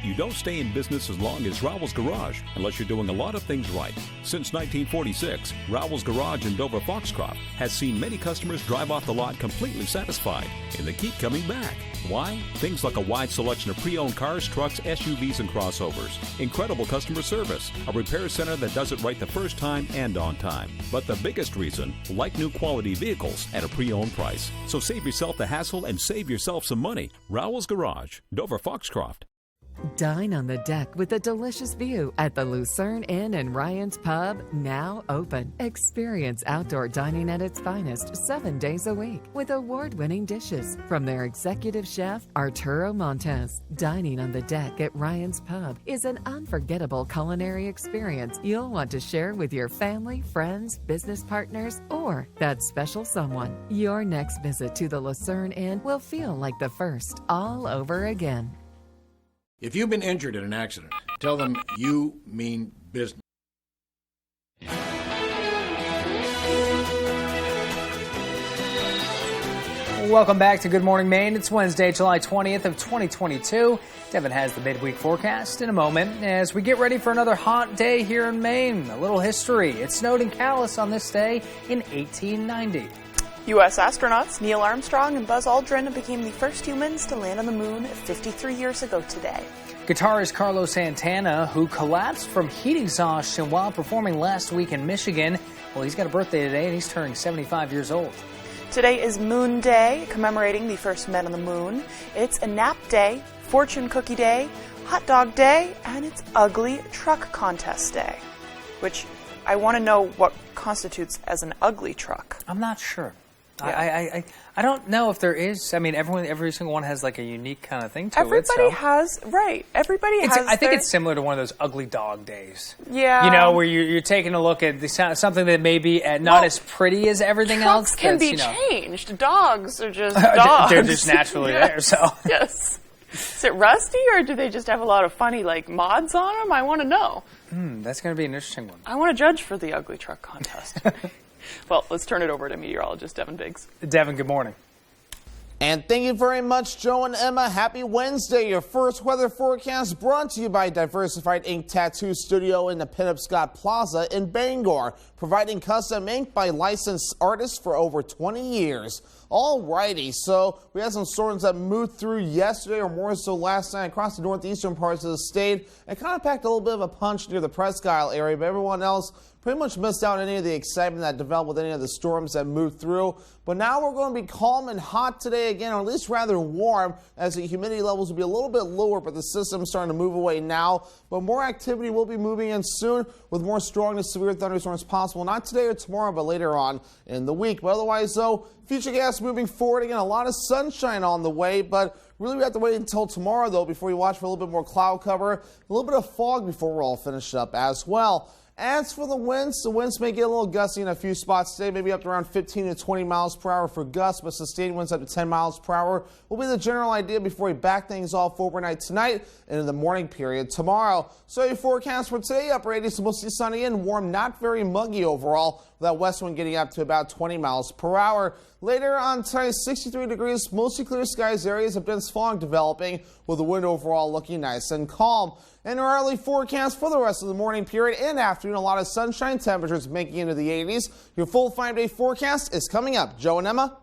Speaker 4: You don't stay in business as long as Rowell's Garage unless you're doing a lot of things right. Since 1946, Rowell's Garage in Dover Foxcroft has seen many customers drive off the lot completely satisfied, and they keep coming back. Why? Things like a wide selection of pre-owned cars, trucks, SUVs, and crossovers. Incredible customer service. A repair center that does it right the first time and on time. But the biggest reason, like new quality vehicles at a pre-owned price. So save yourself the hassle and save yourself some money. Rowell's Garage, Dover Foxcroft.
Speaker 6: Dine on the deck with a delicious view at the Lucerne Inn and Ryan's Pub, now open. Experience outdoor dining at its finest 7 days a week with award-winning dishes from their executive chef, Arturo Montes. Dining on the deck at Ryan's Pub is an unforgettable culinary experience you'll want to share with your family, friends, business partners, or that special someone. Your next visit to the Lucerne Inn will feel like the first all over again.
Speaker 8: If you've been injured in an accident, tell them you mean business.
Speaker 2: Welcome back to Good Morning Maine. It's Wednesday, July 20th of 2022. Devin has the midweek forecast in a moment as we get ready for another hot day here in Maine. A little history. It snowed in Calais on this day in 1890.
Speaker 3: U.S. astronauts Neil Armstrong and Buzz Aldrin became the first humans to land on the moon 53 years ago today.
Speaker 2: Guitarist Carlos Santana, who collapsed from heat exhaustion while performing last week in Michigan. Well, he's got a birthday today and he's turning 75 years old.
Speaker 3: Today is Moon Day, commemorating the first men on the moon. It's a nap day, fortune cookie day, hot dog day, and it's ugly truck contest day. Which I want to know what constitutes as an ugly truck.
Speaker 2: I'm not sure.
Speaker 3: Yeah.
Speaker 2: I don't know if there is. I mean, every single one has like a unique kind of thing to
Speaker 3: Everybody
Speaker 2: it.
Speaker 3: has, right. Everybody has.
Speaker 2: I think it's similar to one of those ugly dog days.
Speaker 3: Yeah.
Speaker 2: You know, where you're taking a look at something that may be not as pretty as everything else.
Speaker 3: Trucks can be changed. Dogs are just dogs.
Speaker 2: They're just naturally there, so.
Speaker 3: Yes. Is it rusty, or do they just have a lot of funny, like, mods on them? I want to know.
Speaker 2: That's going to be an interesting one.
Speaker 3: I want to judge for the ugly truck contest. Well, let's turn it over to meteorologist Devin Biggs.
Speaker 2: Devin, good morning.
Speaker 13: And thank you very much, Joe and Emma. Happy Wednesday. Your first weather forecast brought to you by Diversified Ink Tattoo Studio in the Penobscot Plaza in Bangor, providing custom ink by licensed artists for over 20 years. Alrighty, so we had some storms that moved through yesterday, or more so last night, across the northeastern parts of the state. It kind of packed a little bit of a punch near the Presque Isle area, but everyone else pretty much missed out on any of the excitement that developed with any of the storms that moved through. But now we're going to be calm and hot today again, or at least rather warm, as the humidity levels will be a little bit lower, but the system's starting to move away now. But more activity will be moving in soon, with more strong to severe thunderstorms possible, not today or tomorrow, but later on in the week. But otherwise, though, future gas moving forward. Again, a lot of sunshine on the way, but really we have to wait until tomorrow, though, before we watch for a little bit more cloud cover, a little bit of fog before we're all finished up as well. As for the winds may get a little gusty in a few spots today, maybe up to around 15 to 20 miles per hour for gusts, but sustained winds up to 10 miles per hour will be the general idea before we back things off overnight tonight and in the morning period tomorrow. So your forecast for today, upper 80s, mostly sunny and warm, not very muggy overall, with that west wind getting up to about 20 miles per hour. Later on tonight, 63 degrees, mostly clear skies, areas of dense fog developing, with the wind overall looking nice and calm. And our early forecast for the rest of the morning period and afternoon, a lot of sunshine, temperatures making into the 80s. Your full 5-day forecast is coming up. Joe and Emma.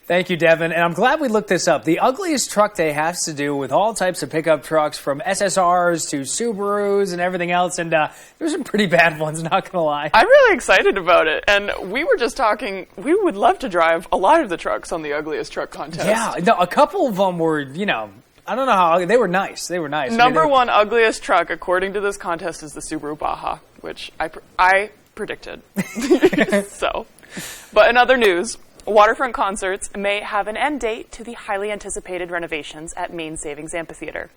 Speaker 2: Thank you, Devin. And I'm glad we looked this up. The ugliest truck day has to do with all types of pickup trucks, from SSRs to Subarus and everything else. And there's some pretty bad ones, not going to lie.
Speaker 3: I'm really excited about it. And we were just talking, we would love to drive a lot of the trucks on the ugliest truck contest.
Speaker 2: Yeah, no, a couple of them were, I don't know how, they were nice. They were nice.
Speaker 3: Number one ugliest truck, according to this contest, is the Subaru Baja, which I predicted. So, but in other news, Waterfront Concerts may have an end date to the highly anticipated renovations at Maine Savings Amphitheater.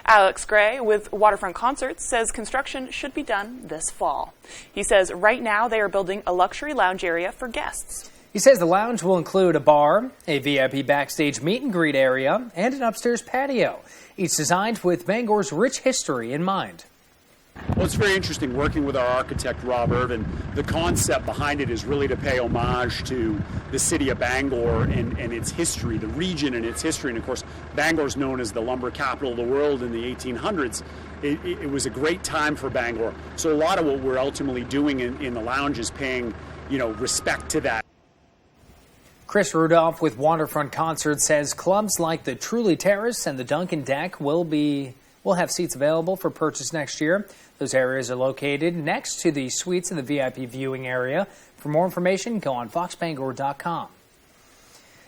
Speaker 3: Alex Gray with Waterfront Concerts says construction should be done this fall. He says right now they are building a luxury lounge area for guests.
Speaker 2: He says the lounge will include a bar, a VIP backstage meet and greet area, and an upstairs patio, each designed with Bangor's rich history in mind.
Speaker 9: Well, it's very interesting working with our architect, Rob Irvin. The concept behind it is really to pay homage to the city of Bangor and its history, the region and its history. And, of course, Bangor's known as the lumber capital of the world in the 1800s. It was a great time for Bangor. So a lot of what we're ultimately doing in the lounge is paying, respect to that.
Speaker 2: Chris Rudolph with Waterfront Concerts says clubs like the Truly Terrace and the Duncan Deck will have seats available for purchase next year. Those areas are located next to the suites in the VIP viewing area. For more information, go on foxbangor.com.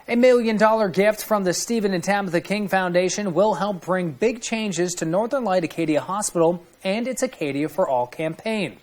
Speaker 2: A $1 million gift from the Stephen and Tabitha King Foundation will help bring big changes to Northern Light Acadia Hospital and its Acadia for All campaign.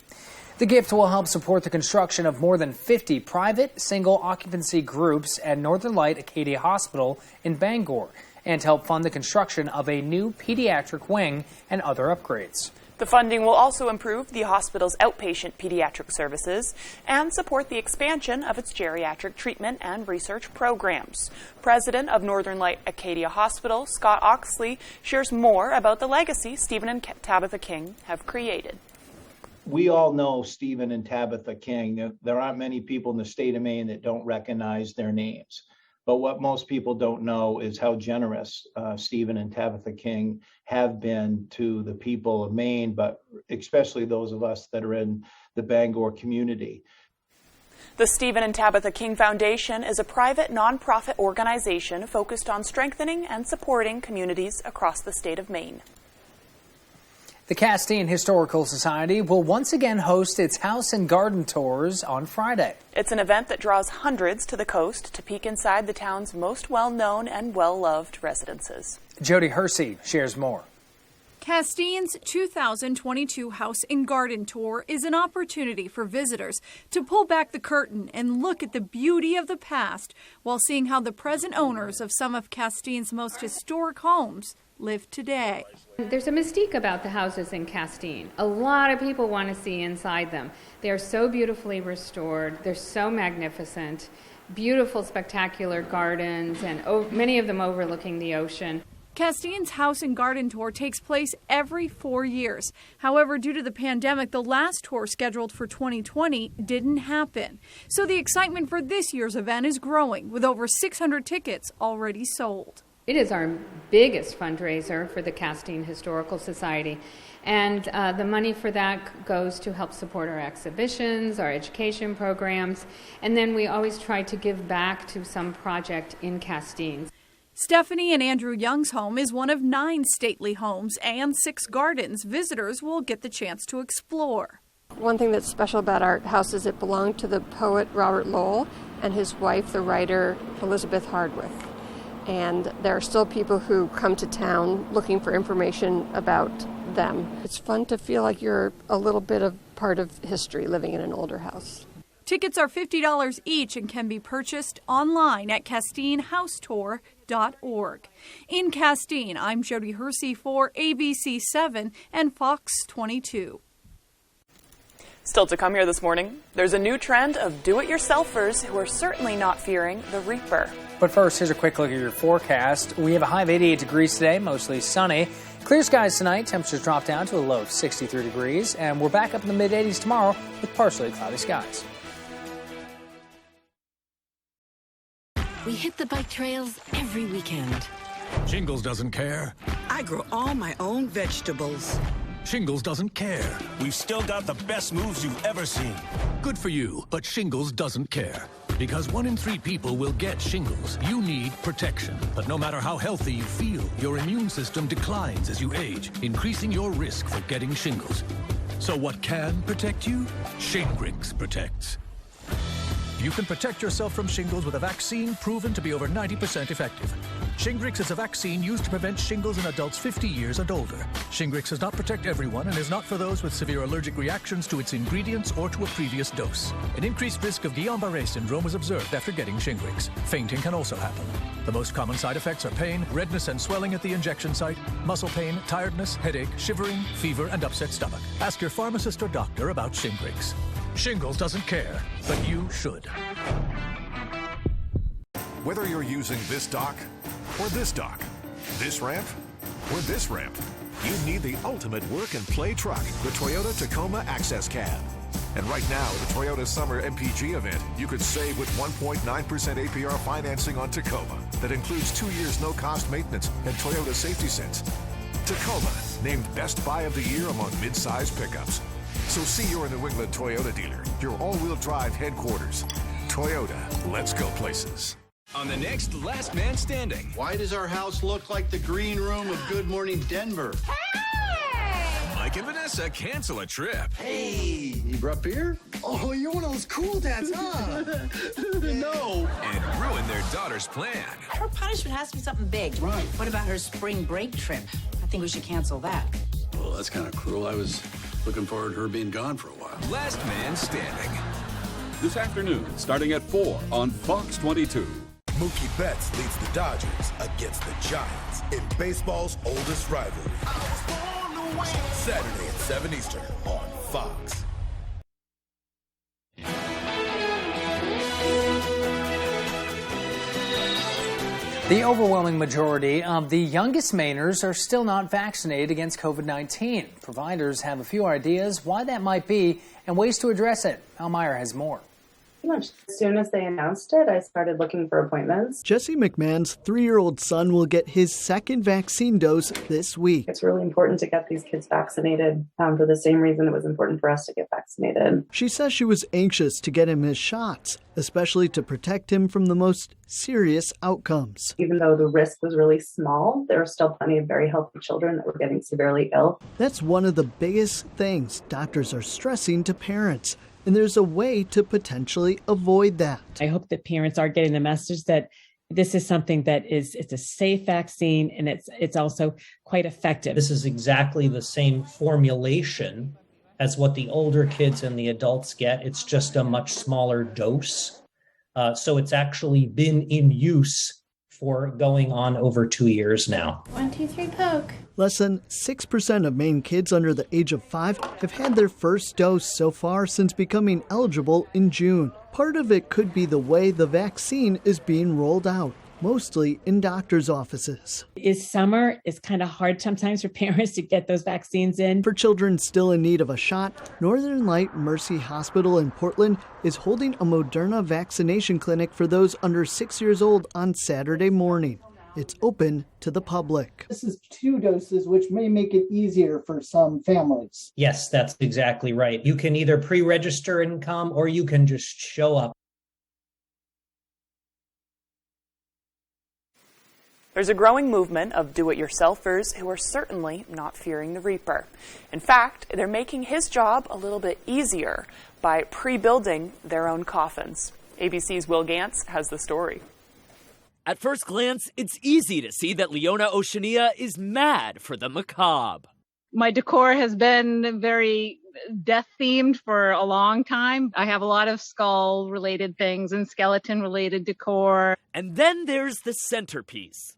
Speaker 2: The gift will help support the construction of more than 50 private, single-occupancy groups at Northern Light Acadia Hospital in Bangor and help fund the construction of a new pediatric wing and other upgrades.
Speaker 3: The funding will also improve the hospital's outpatient pediatric services and support the expansion of its geriatric treatment and research programs. President of Northern Light Acadia Hospital, Scott Oxley, shares more about the legacy Stephen and Tabitha King have created.
Speaker 5: We all know Stephen and Tabitha King. There aren't many people in the state of Maine that don't recognize their names. But what most people don't know is how generous Stephen and Tabitha King have been to the people of Maine, but especially those of us that are in the Bangor community.
Speaker 3: The Stephen and Tabitha King Foundation is a private nonprofit organization focused on strengthening and supporting communities across the state of Maine.
Speaker 2: The Castine Historical Society will once again host its house and garden tours on Friday.
Speaker 3: It's an event that draws hundreds to the coast to peek inside the town's most well-known and well-loved residences.
Speaker 2: Jody Hersey shares more.
Speaker 10: Castine's 2022 House and Garden Tour is an opportunity for visitors to pull back the curtain and look at the beauty of the past while seeing how the present owners of some of Castine's most historic homes live today.
Speaker 11: There's a mystique about the houses in Castine. A lot of people want to see inside them. They're so beautifully restored. They're so magnificent. Beautiful, spectacular gardens, and many of them overlooking the ocean.
Speaker 10: Castine's House and Garden Tour takes place every 4 years. However, due to the pandemic, the last tour scheduled for 2020 didn't happen. So the excitement for this year's event is growing, with over 600 tickets already sold.
Speaker 11: It is our biggest fundraiser for the Castine Historical Society, and the money for that goes to help support our exhibitions, our education programs, and then we always try to give back to some project in Castine.
Speaker 10: Stephanie and Andrew Young's home is one of 9 stately homes and 6 gardens visitors will get the chance to explore.
Speaker 12: One thing that's special about our house is it belonged to the poet Robert Lowell and his wife, the writer Elizabeth Hardwick. And there are still people who come to town looking for information about them. It's fun to feel like you're a little bit of part of history living in an older house.
Speaker 10: Tickets are $50 each and can be purchased online at CastineHouseTour.org. In Castine, I'm Jody Hersey for ABC 7 and Fox 22.
Speaker 3: Still to come here this morning, there's a new trend of do-it-yourselfers who are certainly not fearing the reaper.
Speaker 2: But first, here's a quick look at your forecast. We have a high of 88 degrees today, mostly sunny. Clear skies tonight, temperatures drop down to a low of 63 degrees, and we're back up in the mid-80s tomorrow with partially cloudy skies.
Speaker 29: We hit the bike trails every weekend.
Speaker 15: Shingles doesn't care.
Speaker 21: I grow all my own vegetables.
Speaker 15: Shingles doesn't care.
Speaker 22: We've still got the best moves you've ever seen.
Speaker 15: Good for you, but Shingles doesn't care. Because 1 in 3 people will get shingles. You need protection. But no matter how healthy you feel, your immune system declines as you age, increasing your risk for getting shingles. So what can protect you? Shingrix protects. You can protect yourself from shingles with a vaccine proven to be over 90% effective. Shingrix is a vaccine used to prevent shingles in adults 50 years and older. Shingrix does not protect everyone and is not for those with severe allergic reactions to its ingredients or to a previous dose. An increased risk of Guillain-Barré syndrome was observed after getting Shingrix. Fainting can also happen. The most common side effects are pain, redness and swelling at the injection site, muscle pain, tiredness, headache, shivering, fever, and upset stomach. Ask your pharmacist or doctor about Shingrix. Shingles doesn't care, but you should.
Speaker 23: Whether you're using this dock or this dock, this ramp or this ramp, you need the ultimate work and play truck, the Toyota Tacoma Access Cab. And right now, the Toyota Summer MPG event, you could save with 1.9% APR financing on Tacoma. That includes 2 years no-cost maintenance and Toyota Safety Sense. Tacoma, named Best Buy of the Year among mid-size pickups. So see your New England Toyota dealer, your all-wheel drive headquarters. Toyota, let's go places.
Speaker 24: On the next Last Man Standing.
Speaker 26: Why does our house look like the green room of Good Morning Denver?
Speaker 24: Mike Mike and Vanessa cancel a trip.
Speaker 7: Hey, you brought beer? Oh, you're one of those cool dads, huh?
Speaker 24: No. And ruin their daughter's plan.
Speaker 14: Her punishment has to be something big.
Speaker 7: Right.
Speaker 14: What about her spring break trip? I think we should cancel that.
Speaker 7: Well, that's kind of cruel. I was looking forward to her being gone for a while.
Speaker 24: Last Man Standing.
Speaker 16: This afternoon, starting at 4 on Fox 22.
Speaker 17: Mookie Betts leads the Dodgers against the Giants in baseball's oldest rivalry. Saturday at 7 Eastern on Fox.
Speaker 2: The overwhelming majority of the youngest Mainers are still not vaccinated against COVID-19. Providers have a few ideas why that might be and ways to address it. Al Meyer has more.
Speaker 18: Pretty much as soon as they announced it, I started looking for appointments.
Speaker 19: Jesse McMahon's 3-year-old son will get his second vaccine dose this week.
Speaker 18: It's really important to get these kids vaccinated for the same reason it was important for us to get vaccinated.
Speaker 19: She says she was anxious to get him his shots, especially to protect him from the most serious outcomes.
Speaker 18: Even though the risk was really small, there are still plenty of very healthy children that were getting severely ill.
Speaker 19: That's one of the biggest things doctors are stressing to parents. And there's a way to potentially avoid that.
Speaker 20: I hope that parents are getting the message that this is something that it's a safe vaccine and it's also quite effective.
Speaker 25: This is exactly the same formulation as what the older kids and the adults get. It's just a much smaller dose. So it's actually been in use for going on over 2 years now.
Speaker 20: 1, 2, 3, poke.
Speaker 19: Less than 6% of Maine kids under the age of 5 have had their first dose so far since becoming eligible in June. Part of it could be the way the vaccine is being rolled out, mostly in doctors' offices.
Speaker 20: Summer is kind of hard sometimes for parents to get those vaccines in.
Speaker 19: For children still in need of a shot, Northern Light Mercy Hospital in Portland is holding a Moderna vaccination clinic for those under 6 years old on Saturday morning. It's open to the public.
Speaker 26: This is 2 doses, which may make it easier for some families.
Speaker 25: Yes, that's exactly right. You can either pre-register and come, or you can just show up.
Speaker 3: There's a growing movement of do-it-yourselfers who are certainly not fearing the Reaper. In fact, they're making his job a little bit easier by pre-building their own coffins. ABC's Will Gantz has the story.
Speaker 27: At first glance, it's easy to see that Leona Oceania is mad for the macabre.
Speaker 28: My decor has been very death-themed for a long time. I have a lot of skull-related things and skeleton-related decor.
Speaker 27: And then there's the centerpiece.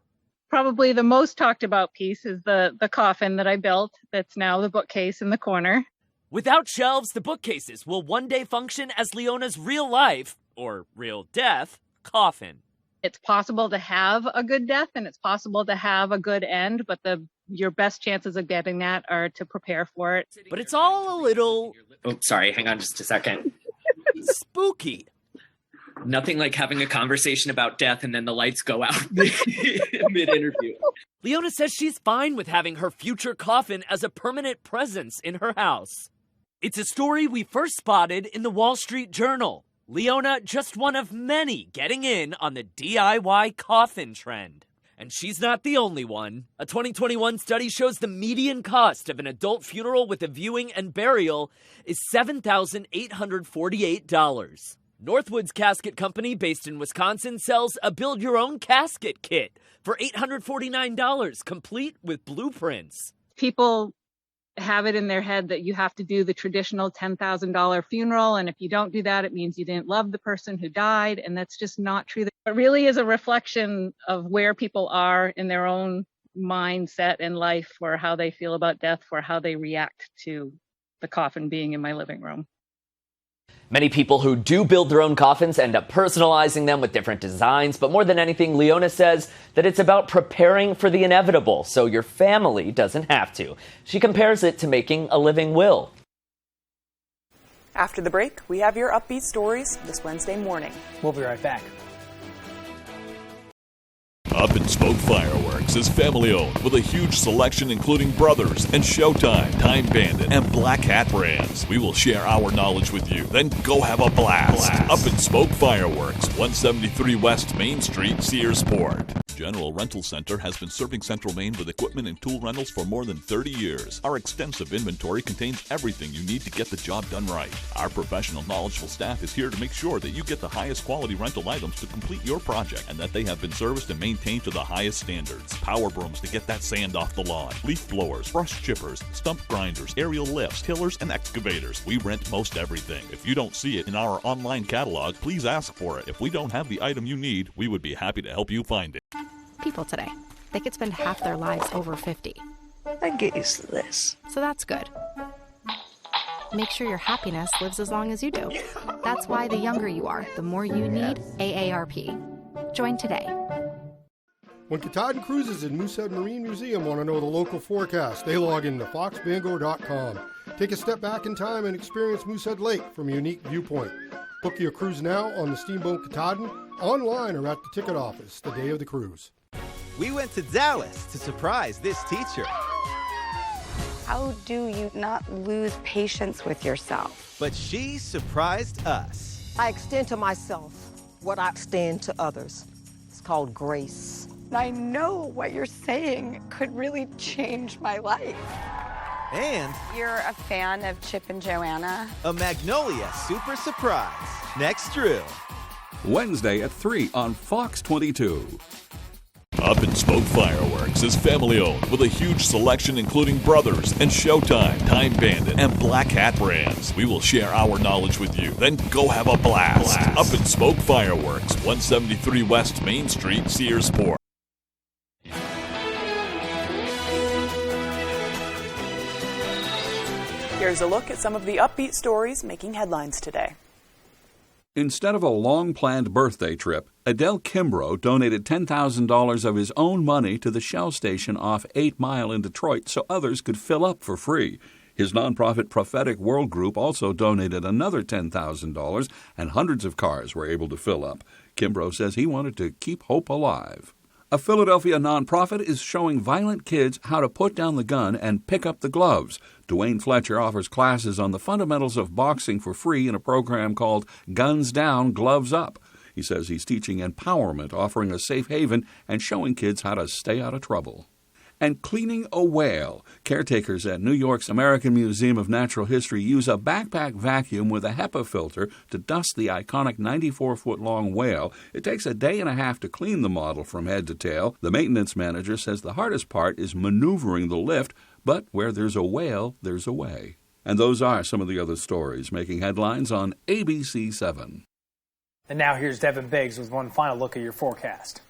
Speaker 28: Probably the most talked about piece is the coffin that I built that's now the bookcase in the corner.
Speaker 27: Without shelves, the bookcases will one day function as Leona's real life, or real death, coffin.
Speaker 28: It's possible to have a good death and it's possible to have a good end, but your best chances of getting that are to prepare for it.
Speaker 27: But it's all a little...
Speaker 30: Oh, sorry, hang on just a second.
Speaker 27: Spooky.
Speaker 30: Nothing like having a conversation about death and then the lights go out mid-interview.
Speaker 27: Leona says she's fine with having her future coffin as a permanent presence in her house. It's a story we first spotted in the Wall Street Journal. Leona, just one of many getting in on the DIY coffin trend. And she's not the only one. A 2021 study shows the median cost of an adult funeral with a viewing and burial is $7,848. Northwoods Casket Company, based in Wisconsin, sells a build-your-own casket kit for $849, complete with blueprints.
Speaker 28: People have it in their head that you have to do the traditional $10,000 funeral, and if you don't do that, it means you didn't love the person who died, and that's just not true. It really is a reflection of where people are in their own mindset in life, or how they feel about death, or how they react to the coffin being in my living room.
Speaker 27: Many people who do build their own coffins end up personalizing them with different designs, but more than anything, Leona says that it's about preparing for the inevitable so your family doesn't have to. She compares it to making a living will.
Speaker 3: After the break, we have your upbeat stories this Wednesday morning.
Speaker 2: We'll be right back.
Speaker 4: Up in Smoke Fireworks is family-owned with a huge selection including Brothers and Showtime, Time Bandit, and Black Hat brands. We will share our knowledge with you, then go have a blast. Up in Smoke Fireworks, 173 West Main Street, Searsport. General Rental Center has been serving Central Maine with equipment and tool rentals for more than 30 years. Our extensive inventory contains everything you need to get the job done right. Our professional, knowledgeable staff is here to make sure that you get the highest quality rental items to complete your project and that they have been serviced and maintained to the highest standards. Power brooms to get that sand off the lawn, leaf blowers, brush chippers, stump grinders, aerial lifts, tillers, and excavators. We rent most everything. If you don't see it in our online catalog, please ask for it. If we don't have the item you need, we would be happy to help you find it.
Speaker 1: People today, they could spend half their lives over 50.
Speaker 5: I get used to this.
Speaker 1: So that's good. Make sure your happiness lives as long as you do. That's why the younger you are, the more you need AARP. Join today.
Speaker 6: When Katahdin Cruises and Moosehead Marine Museum want to know the local forecast, they log into foxbangor.com. Take a step back in time and experience Moosehead Lake from a unique viewpoint. Book your cruise now on the Steamboat Katahdin, online or at the ticket office the day of the cruise.
Speaker 8: We went to Dallas to surprise this teacher.
Speaker 9: How do you not lose patience with yourself?
Speaker 8: But she surprised us.
Speaker 10: I extend to myself what I extend to others. It's called grace.
Speaker 9: I know what you're saying could really change my life.
Speaker 8: And
Speaker 9: you're a fan of Chip and Joanna?
Speaker 8: A Magnolia super surprise. Next drill.
Speaker 16: Wednesday at 3 on Fox 22.
Speaker 4: Up and Smoke Fireworks is family owned with a huge selection including Brothers and Showtime, Time Bandit, and Black Hat brands. We will share our knowledge with you, then go have a blast. Up and Smoke Fireworks, 173 West Main Street, Searsport.
Speaker 3: Here's a look at some of the upbeat stories making headlines today.
Speaker 16: Instead of a long-planned birthday trip, Adele Kimbrough donated $10,000 of his own money to the Shell station off 8 Mile in Detroit so others could fill up for free. His nonprofit Prophetic World Group also donated another $10,000, and hundreds of cars were able to fill up. Kimbrough says he wanted to keep hope alive. A Philadelphia nonprofit is showing violent kids how to put down the gun and pick up the gloves. Dwayne Fletcher offers classes on the fundamentals of boxing for free in a program called Guns Down, Gloves Up. He says he's teaching empowerment, offering a safe haven, and showing kids how to stay out of trouble. And cleaning a whale. Caretakers at New York's American Museum of Natural History use a backpack vacuum with a HEPA filter to dust the iconic 94-foot-long whale. It takes a day and a half to clean the model from head to tail. The maintenance manager says the hardest part is maneuvering the lift, but where there's a whale, there's a way. And those are some of the other stories making headlines on ABC 7.
Speaker 2: And now here's Devin Biggs with one final look at your forecast.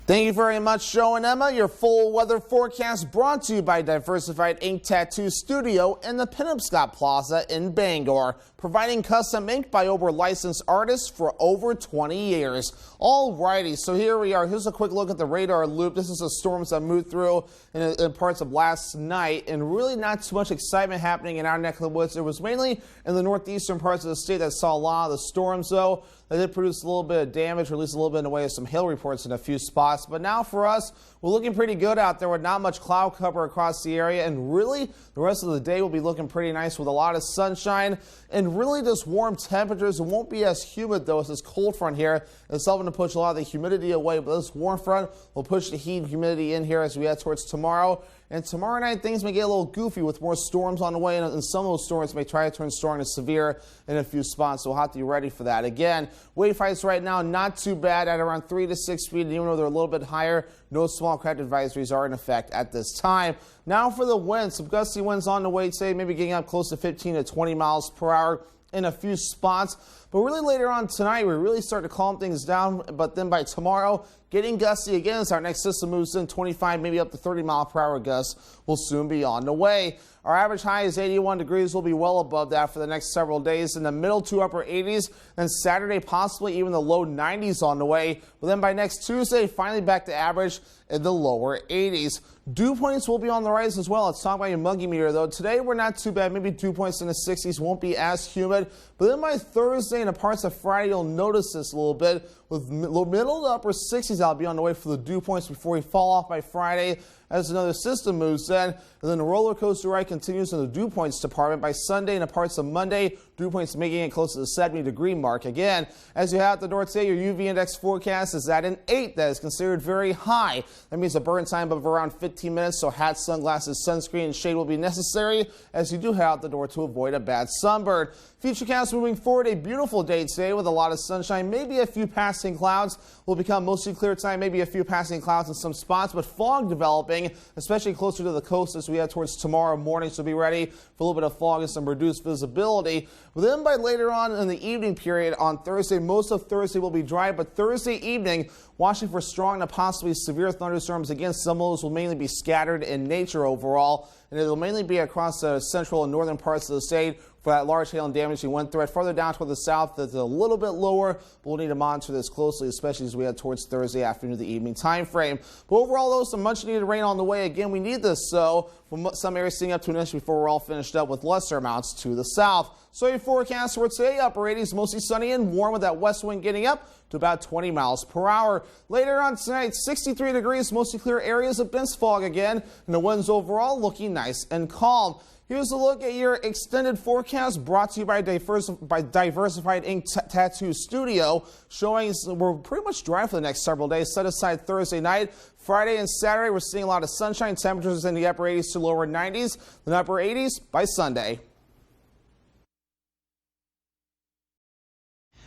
Speaker 11: Thank you very much, Joe and Emma. Your full weather forecast brought to you by Diversified Ink Tattoo Studio in the Penobscot Plaza in Bangor, providing custom ink by over licensed artists for over 20 years. Alrighty, so here we are. Here's a quick look at the radar loop. This is the storms that moved through in parts of last night, and really not too much excitement happening in our neck of the woods. It was mainly in the northeastern parts of the state that saw a lot of the storms, though. They did produce a little bit of damage, or at least a little bit in the way of some hail reports in a few spots. But now for us, we're looking pretty good out there with not much cloud cover across the area. And really, the rest of the day will be looking pretty nice with a lot of sunshine and really just warm temperatures. It won't be as humid, though, as this cold front here. It's helping to push a lot of the humidity away. But this warm front will push the heat and humidity in here as we head towards tomorrow. And tomorrow night, things may get a little goofy with more storms on the way, and some of those storms may try to turn strong to severe in a few spots, so we'll have to be ready for that. Again, wave heights right now, not too bad at around 3 to 6 feet, and even though they're a little bit higher, no small craft advisories are in effect at this time. Now for the winds, some gusty winds on the way today, maybe getting up close to 15 to 20 miles per hour in a few spots. But really later on tonight, we really start to calm things down. But then by tomorrow, getting gusty again as our next system moves in. 25, maybe up to 30 mile per hour gusts will soon be on the way. Our average high is 81 degrees. We'll be well above that for the next several days, in the middle to upper 80s. Then Saturday, possibly even the low 90s on the way. But then by next Tuesday, finally back to average in the lower 80s. Dew points will be on the rise as well. Let's talk about your muggy meter, though. Today, we're not too bad. Maybe dew points in the 60s, won't be as humid. But then by Thursday and the parts of Friday, you'll notice this a little bit. With middle to upper 60s, I'll be on the way for the dew points before we fall off by Friday. as another system moves in. And then the roller coaster ride continues in the dew points department. By Sunday and parts of Monday, dew points making it close to the 70-degree mark. Again, as you have at the door today, your UV index forecast is at an 8. That is considered very high. That means a burn time of around 15 minutes, so hats, sunglasses, sunscreen, and shade will be necessary as you do head out the door to avoid a bad sunburn. Futurecast moving forward, a beautiful day today with a lot of sunshine, maybe a few passing clouds. Will become mostly clear time, maybe a few passing clouds in some spots, but fog developing, especially closer to the coast as we head towards tomorrow morning, so be ready for a little bit of fog and some reduced visibility. Then by later on in the evening period on Thursday, most of Thursday will be dry, but Thursday evening, watching for strong and possibly severe thunderstorms. Again, some of those will mainly be scattered in nature overall, and it will mainly be across the central and northern parts of the state for that large hail and damage we went through. Farther down toward the south, that's a little bit lower, but we'll need to monitor this closely, especially as we head towards Thursday afternoon, the evening time frame. But overall, though, some much needed rain on the way. Again, we need this, so from some areas seeing up to an inch before we're all finished up with lesser amounts to the south. So your forecast for today, upper 80s, mostly sunny and warm with that west wind getting up to about 20 miles per hour. Later on tonight, 63 degrees, mostly clear areas of dense fog again, and the winds overall looking nice and calm. Here's a look at your extended forecast brought to you by Diversified Ink Tattoo Studio, showing we're pretty much dry for the next several days. Set aside Thursday night. Friday and Saturday, we're seeing a lot of sunshine. Temperatures in the upper 80s to lower 90s, then upper 80s by Sunday.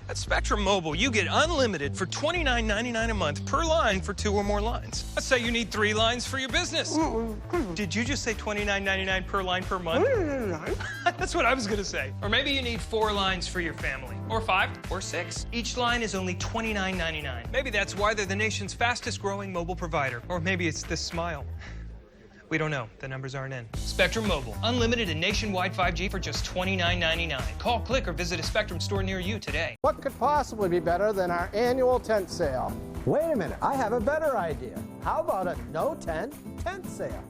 Speaker 7: At Spectrum Mobile, you get unlimited for $29.99 a month per line for 2 or more lines. Let's say you need 3 lines for your business. Did you just say $29.99 per line per month? That's what I was going to say. Or maybe you need 4 lines for your family, or 5, or 6. Each line is only $29.99. Maybe that's why they're the nation's fastest growing mobile provider. Or maybe it's this smile. We don't know. The numbers aren't in. Spectrum Mobile. Unlimited and nationwide 5G for just $29.99. Call, click, or visit a Spectrum store near you today.
Speaker 12: What could possibly be better than our annual tent sale? Wait a minute. I have a better idea. How about a no tent sale?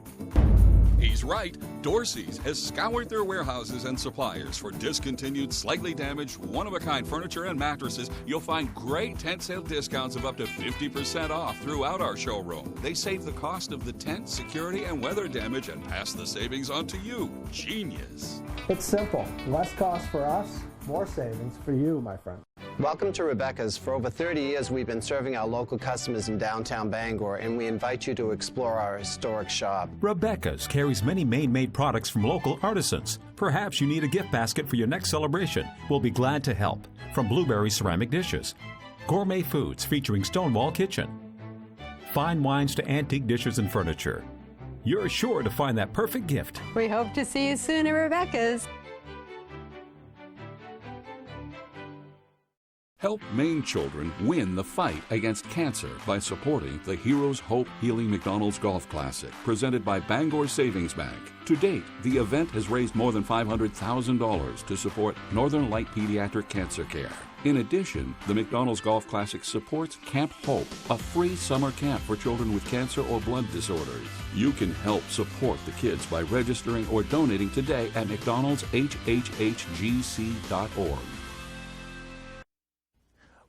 Speaker 16: He's right. Dorsey's has scoured their warehouses and suppliers for discontinued, slightly damaged, one-of-a-kind furniture and mattresses. You'll find great tent sale discounts of up to 50% off throughout our showroom. They save the cost of the tent, security, and weather damage and pass the savings on to you. Genius.
Speaker 12: It's simple. Less cost for us, more savings for you, my friend.
Speaker 13: Welcome to Rebecca's. For over 30 years, we've been serving our local customers in downtown Bangor, and we invite you to explore our historic shop.
Speaker 14: Rebecca's carries many Maine-made products from local artisans. Perhaps you need a gift basket for your next celebration. We'll be glad to help. From blueberry ceramic dishes, gourmet foods featuring Stonewall Kitchen, fine wines to antique dishes and furniture. You're sure to find that perfect gift.
Speaker 15: We hope to see you soon at Rebecca's.
Speaker 16: Help Maine children win the fight against cancer by supporting the Heroes Hope Healing McDonald's Golf Classic, presented by Bangor Savings Bank. To date, the event has raised more than $500,000 to support Northern Light Pediatric Cancer Care. In addition, the McDonald's Golf Classic supports Camp Hope, a free summer camp for children with cancer or blood disorders. You can help support the kids by registering or donating today at mcdonaldshhhgc.org.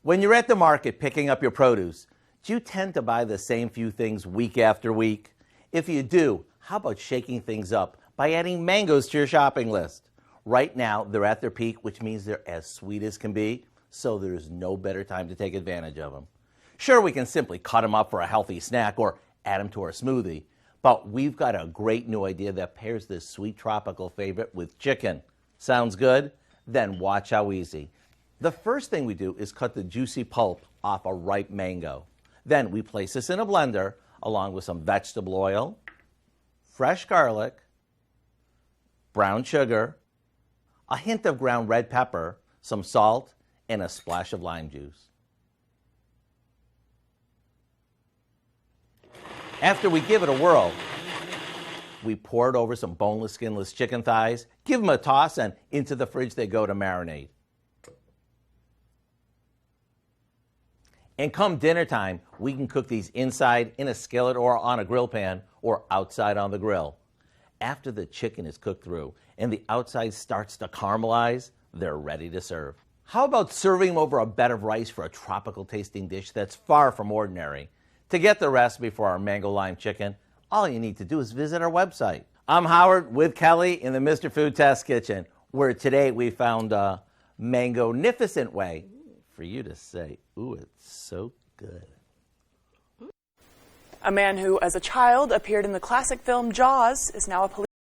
Speaker 21: When you're at the market picking up your produce, do you tend to buy the same few things week after week? If you do, how about shaking things up by adding mangoes to your shopping list? Right now, they're at their peak, which means they're as sweet as can be, so there's no better time to take advantage of them. Sure, we can simply cut them up for a healthy snack or add them to our smoothie, but we've got a great new idea that pairs this sweet tropical favorite with chicken. Sounds good? Then watch how easy. The first thing we do is cut the juicy pulp off a ripe mango. Then we place this in a blender along with some vegetable oil, fresh garlic, brown sugar, a hint of ground red pepper, some salt, and a splash of lime juice. After we give it a whirl, we pour it over some boneless, skinless chicken thighs, give them a toss, and into the fridge they go to marinate. And come dinner time, we can cook these inside in a skillet or on a grill pan or outside on the grill. After the chicken is cooked through and the outside starts to caramelize, they're ready to serve. How about serving them over a bed of rice for a tropical tasting dish that's far from ordinary? To get the recipe for our mango lime chicken, all you need to do is visit our website. I'm Howard with Kelly in the Mr. Food Test Kitchen, where today we found a mango-nificent way for you to say, ooh, it's so good.
Speaker 3: A man who, as a child, appeared in the classic film Jaws is now a police